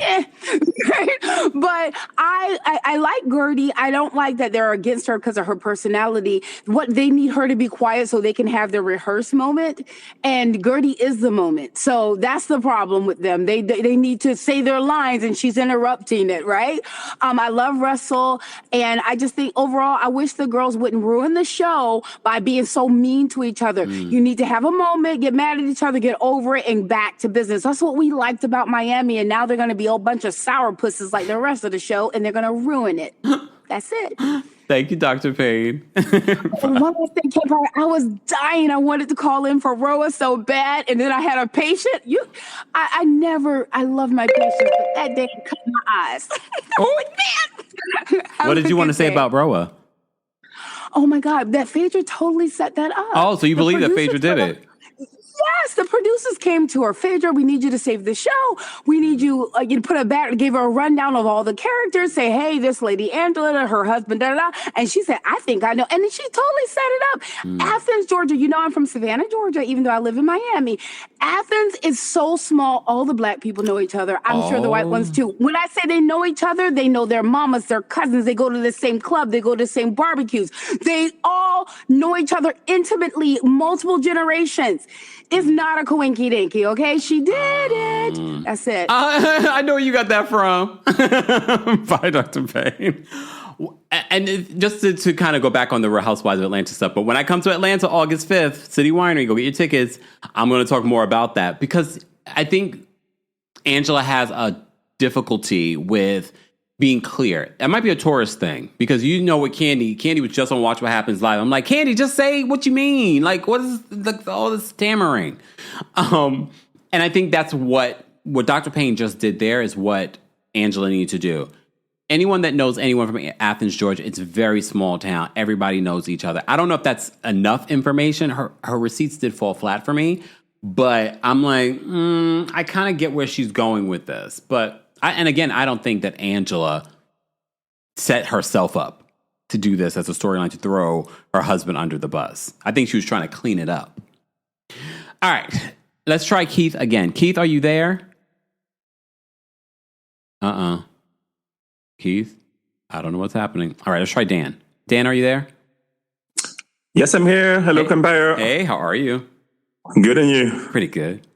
Right? But I like Gertie. I don't like that they're against her because of her personality. What they need her to be quiet so they can have their rehearse moment. And Gertie is the moment. So that's the problem with them. They need to say their lines and she's interrupting it, right? I love Russell. And I just think overall, I wish the girls wouldn't ruin the show by being so mean to each other. You need to have a moment, get mad at each other, get over it, and back to business. That's what we liked about Miami. And now they're going to be a bunch of sourpusses like the rest of the show, and they're going to ruin it. That's it. Thank you, Dr. Payne. One more thing, Kempire, I was dying. I wanted to call in for Roa so bad, and then I had a patient. I love my patients, but that day cut my eyes. Oh, man. What did you want to say about Roa? Oh, my God. That Phaedra totally set that up. Oh, so you believe that Phaedra did it? Yes, the producers came to her. Phaedra, we need you to save the show. We need you, you put her back, gave her a rundown of all the characters, say, hey, this lady Angela, her husband, da-da-da. And she said, I think I know. And then she totally set it up. Athens, Georgia, I'm from Savannah, Georgia, even though I live in Miami. Athens is so small. All the black people know each other. I'm sure the white ones too. When I say they know each other, they know their mamas, their cousins. They go to the same club. They go to the same barbecues. They all know each other intimately, multiple generations. It's not a coinky dinky, okay? She did it. That's it. I know where you got that from. Bye, Dr. Payne. And just to kind of go back on the Real Housewives of Atlanta stuff, but when I come to Atlanta August 5th, City Winery, go get your tickets. I'm going to talk more about that because I think Angela has a difficulty with being clear. That might be a tourist thing because you know what Candy was just on Watch What Happens Live. I'm like, Candy, just say what you mean. Like, what is all this stammering? And I think that's what Dr. Payne just did there is what Angela needed to do. Anyone that knows anyone from Athens, Georgia, it's a very small town. Everybody knows each other. I don't know if that's enough information. Her receipts did fall flat for me, but I'm like, I kind of get where she's going with this. But I don't think that Angela set herself up. to do this as a storyline to throw her husband under the bus. I think she was trying to clean it up. All right, let's try Keith again. Keith, are you there? Keith, I don't know what's happening. All right, let's try Dan. Dan, are you there? Yes, I'm here. Hello, Kempire. Hey, how are you? Good, and you? Pretty good.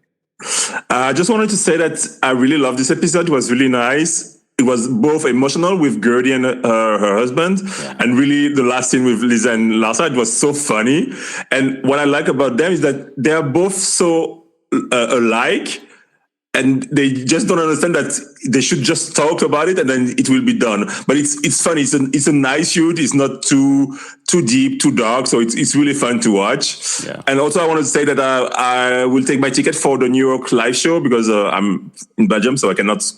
I just wanted to say that I really loved this episode. It was really nice. It was both emotional with Gertie and her husband, and really the last scene with Lisa and Larsa, it was so funny. And what I like about them is that they are both so alike, and they just don't understand that they should just talk about it and then it will be done. But it's funny. It's a nice shoot. It's not too deep, too dark. So it's really fun to watch. Yeah. And also I wanted to say that I will take my ticket for the New York live show because I'm in Belgium, so I cannot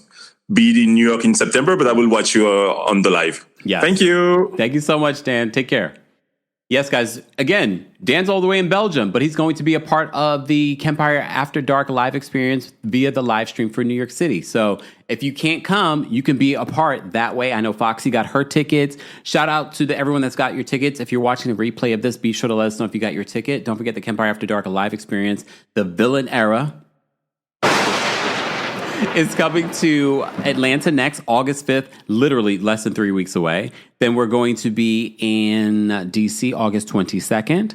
be in New York in September, but I will watch you on the live. Yeah. Thank you. Thank you so much, Dan. Take care. Yes, guys. Again, Dan's all the way in Belgium, but he's going to be a part of the Kempire After Dark live experience via the live stream for New York City. So if you can't come, you can be a part that way. I know Foxy got her tickets. Shout out to everyone that's got your tickets. If you're watching the replay of this, be sure to let us know if you got your ticket. Don't forget the Kempire After Dark live experience, the villain era. It's coming to Atlanta next, August 5th, literally less than 3 weeks away. Then we're going to be in D.C. August 22nd.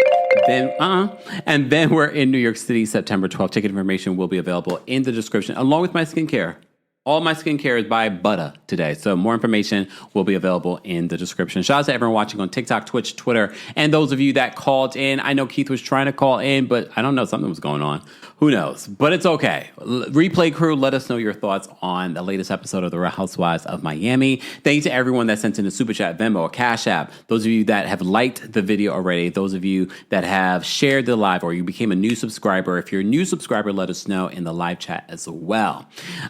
And then we're in New York City, September 12th. Ticket information will be available in the description, along with my skincare. All my skincare is by Butter today. So more information will be available in the description. Shout out to everyone watching on TikTok, Twitch, Twitter, and those of you that called in. I know Keith was trying to call in, but I don't know. Something was going on. Who knows? But it's okay. Replay crew, let us know your thoughts on the latest episode of The Real Housewives of Miami. Thank you to everyone that sent in a Super Chat, Venmo, or Cash App. Those of you that have liked the video already. Those of you that have shared the live or you became a new subscriber. If you're a new subscriber, let us know in the live chat as well.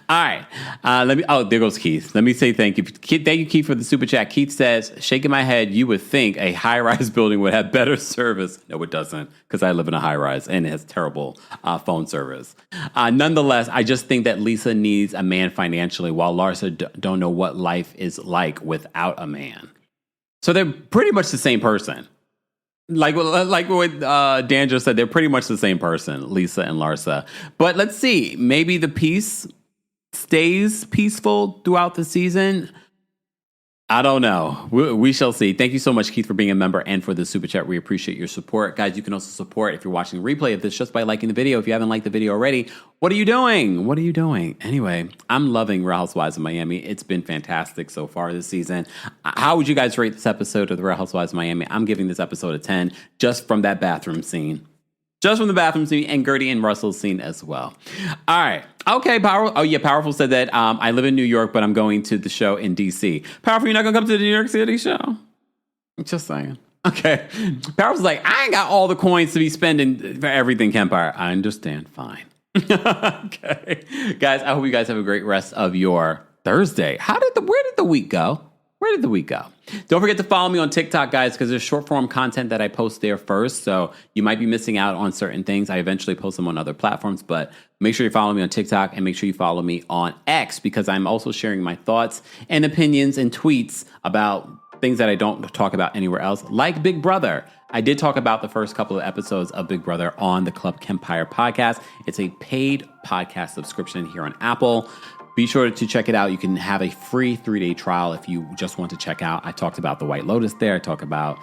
All right. There goes Keith. Let me say thank you. Thank you, Keith, for the Super Chat. Keith says, shaking my head, you would think a high-rise building would have better service. No, it doesn't, because I live in a high-rise and it has terrible phone service. Nonetheless, I just think that Lisa needs a man financially, while Larsa don't know what life is like without a man. So they're pretty much the same person. Like what Dan just said, they're pretty much the same person, Lisa and Larsa. But let's see, maybe the peace stays peaceful throughout the season. I don't know. We shall see. Thank you so much, Keith, for being a member and for the Super Chat. We appreciate your support. Guys, you can also support if you're watching a replay of this just by liking the video. If you haven't liked the video already, what are you doing? What are you doing? Anyway, I'm loving Real Housewives of Miami. It's been fantastic so far this season. How would you guys rate this episode of The Real Housewives of Miami? I'm giving this episode a 10 just from that bathroom scene. Just from the bathroom scene and Guerdy and Russell's scene as well. All right. Okay, Powerful said that I live in New York, but I'm going to the show in D.C. Powerful, you're not going to come to the New York City show? Just saying. Okay. Powerful's like, I ain't got all the coins to be spending for everything, Kempire. I understand. Fine. Okay. Guys, I hope you guys have a great rest of your Thursday. Where did the week go? Where did the week go? Don't forget to follow me on TikTok, guys, because there's short form content that I post there first. So you might be missing out on certain things. I eventually post them on other platforms, but make sure you follow me on TikTok and make sure you follow me on X, because I'm also sharing my thoughts and opinions and tweets about things that I don't talk about anywhere else, like Big Brother. I did talk about the first couple of episodes of Big Brother on the Club Kempire podcast. It's a paid podcast subscription here on Apple. Be sure to check it out. You can have a free 3-day trial if you just want to check out. I talked about the White Lotus there. I talk about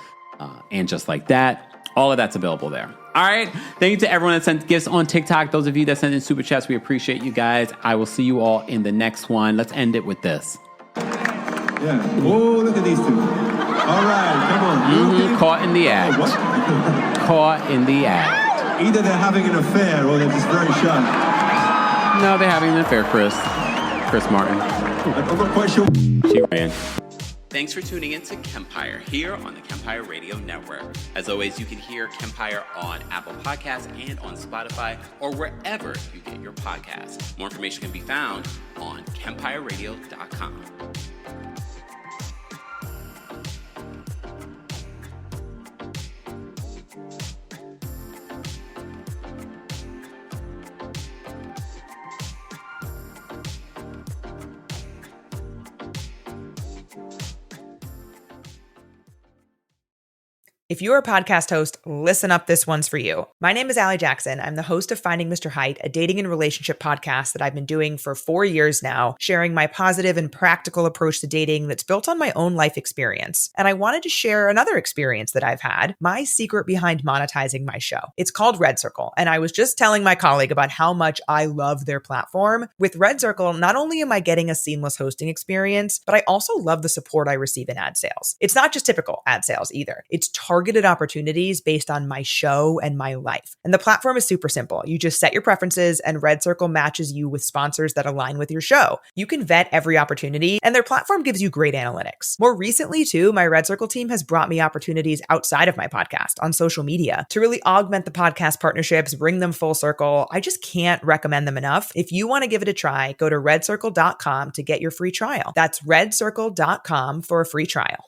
And Just Like That. All of that's available there. All right. Thank you to everyone that sent gifts on TikTok. Those of you that sent in Super Chats, we appreciate you guys. I will see you all in the next one. Let's end it with this. Yeah. Oh, look at these two. All right. Come on. Caught in the act. Caught in the act. Either they're having an affair or they're just very shy. No, they're having an affair, Chris Martin. I'm not quite sure. She ran. Thanks for tuning in to Kempire here on the Kempire Radio Network. As always, you can hear Kempire on Apple Podcasts and on Spotify or wherever you get your podcasts. More information can be found on KempireRadio.com. If you're a podcast host, listen up, this one's for you. My name is Allie Jackson. I'm the host of Finding Mr. Height, a dating and relationship podcast that I've been doing for 4 years now, sharing my positive and practical approach to dating that's built on my own life experience. And I wanted to share another experience that I've had, my secret behind monetizing my show. It's called Red Circle, and I was just telling my colleague about how much I love their platform. With Red Circle, not only am I getting a seamless hosting experience, but I also love the support I receive in ad sales. It's not just typical ad sales either. It's targeted opportunities based on my show and my life. And the platform is super simple. You just set your preferences and Red Circle matches you with sponsors that align with your show. You can vet every opportunity and their platform gives you great analytics. More recently too, my Red Circle team has brought me opportunities outside of my podcast on social media to really augment the podcast partnerships, bring them full circle. I just can't recommend them enough. If you want to give it a try, go to redcircle.com to get your free trial. That's redcircle.com for a free trial.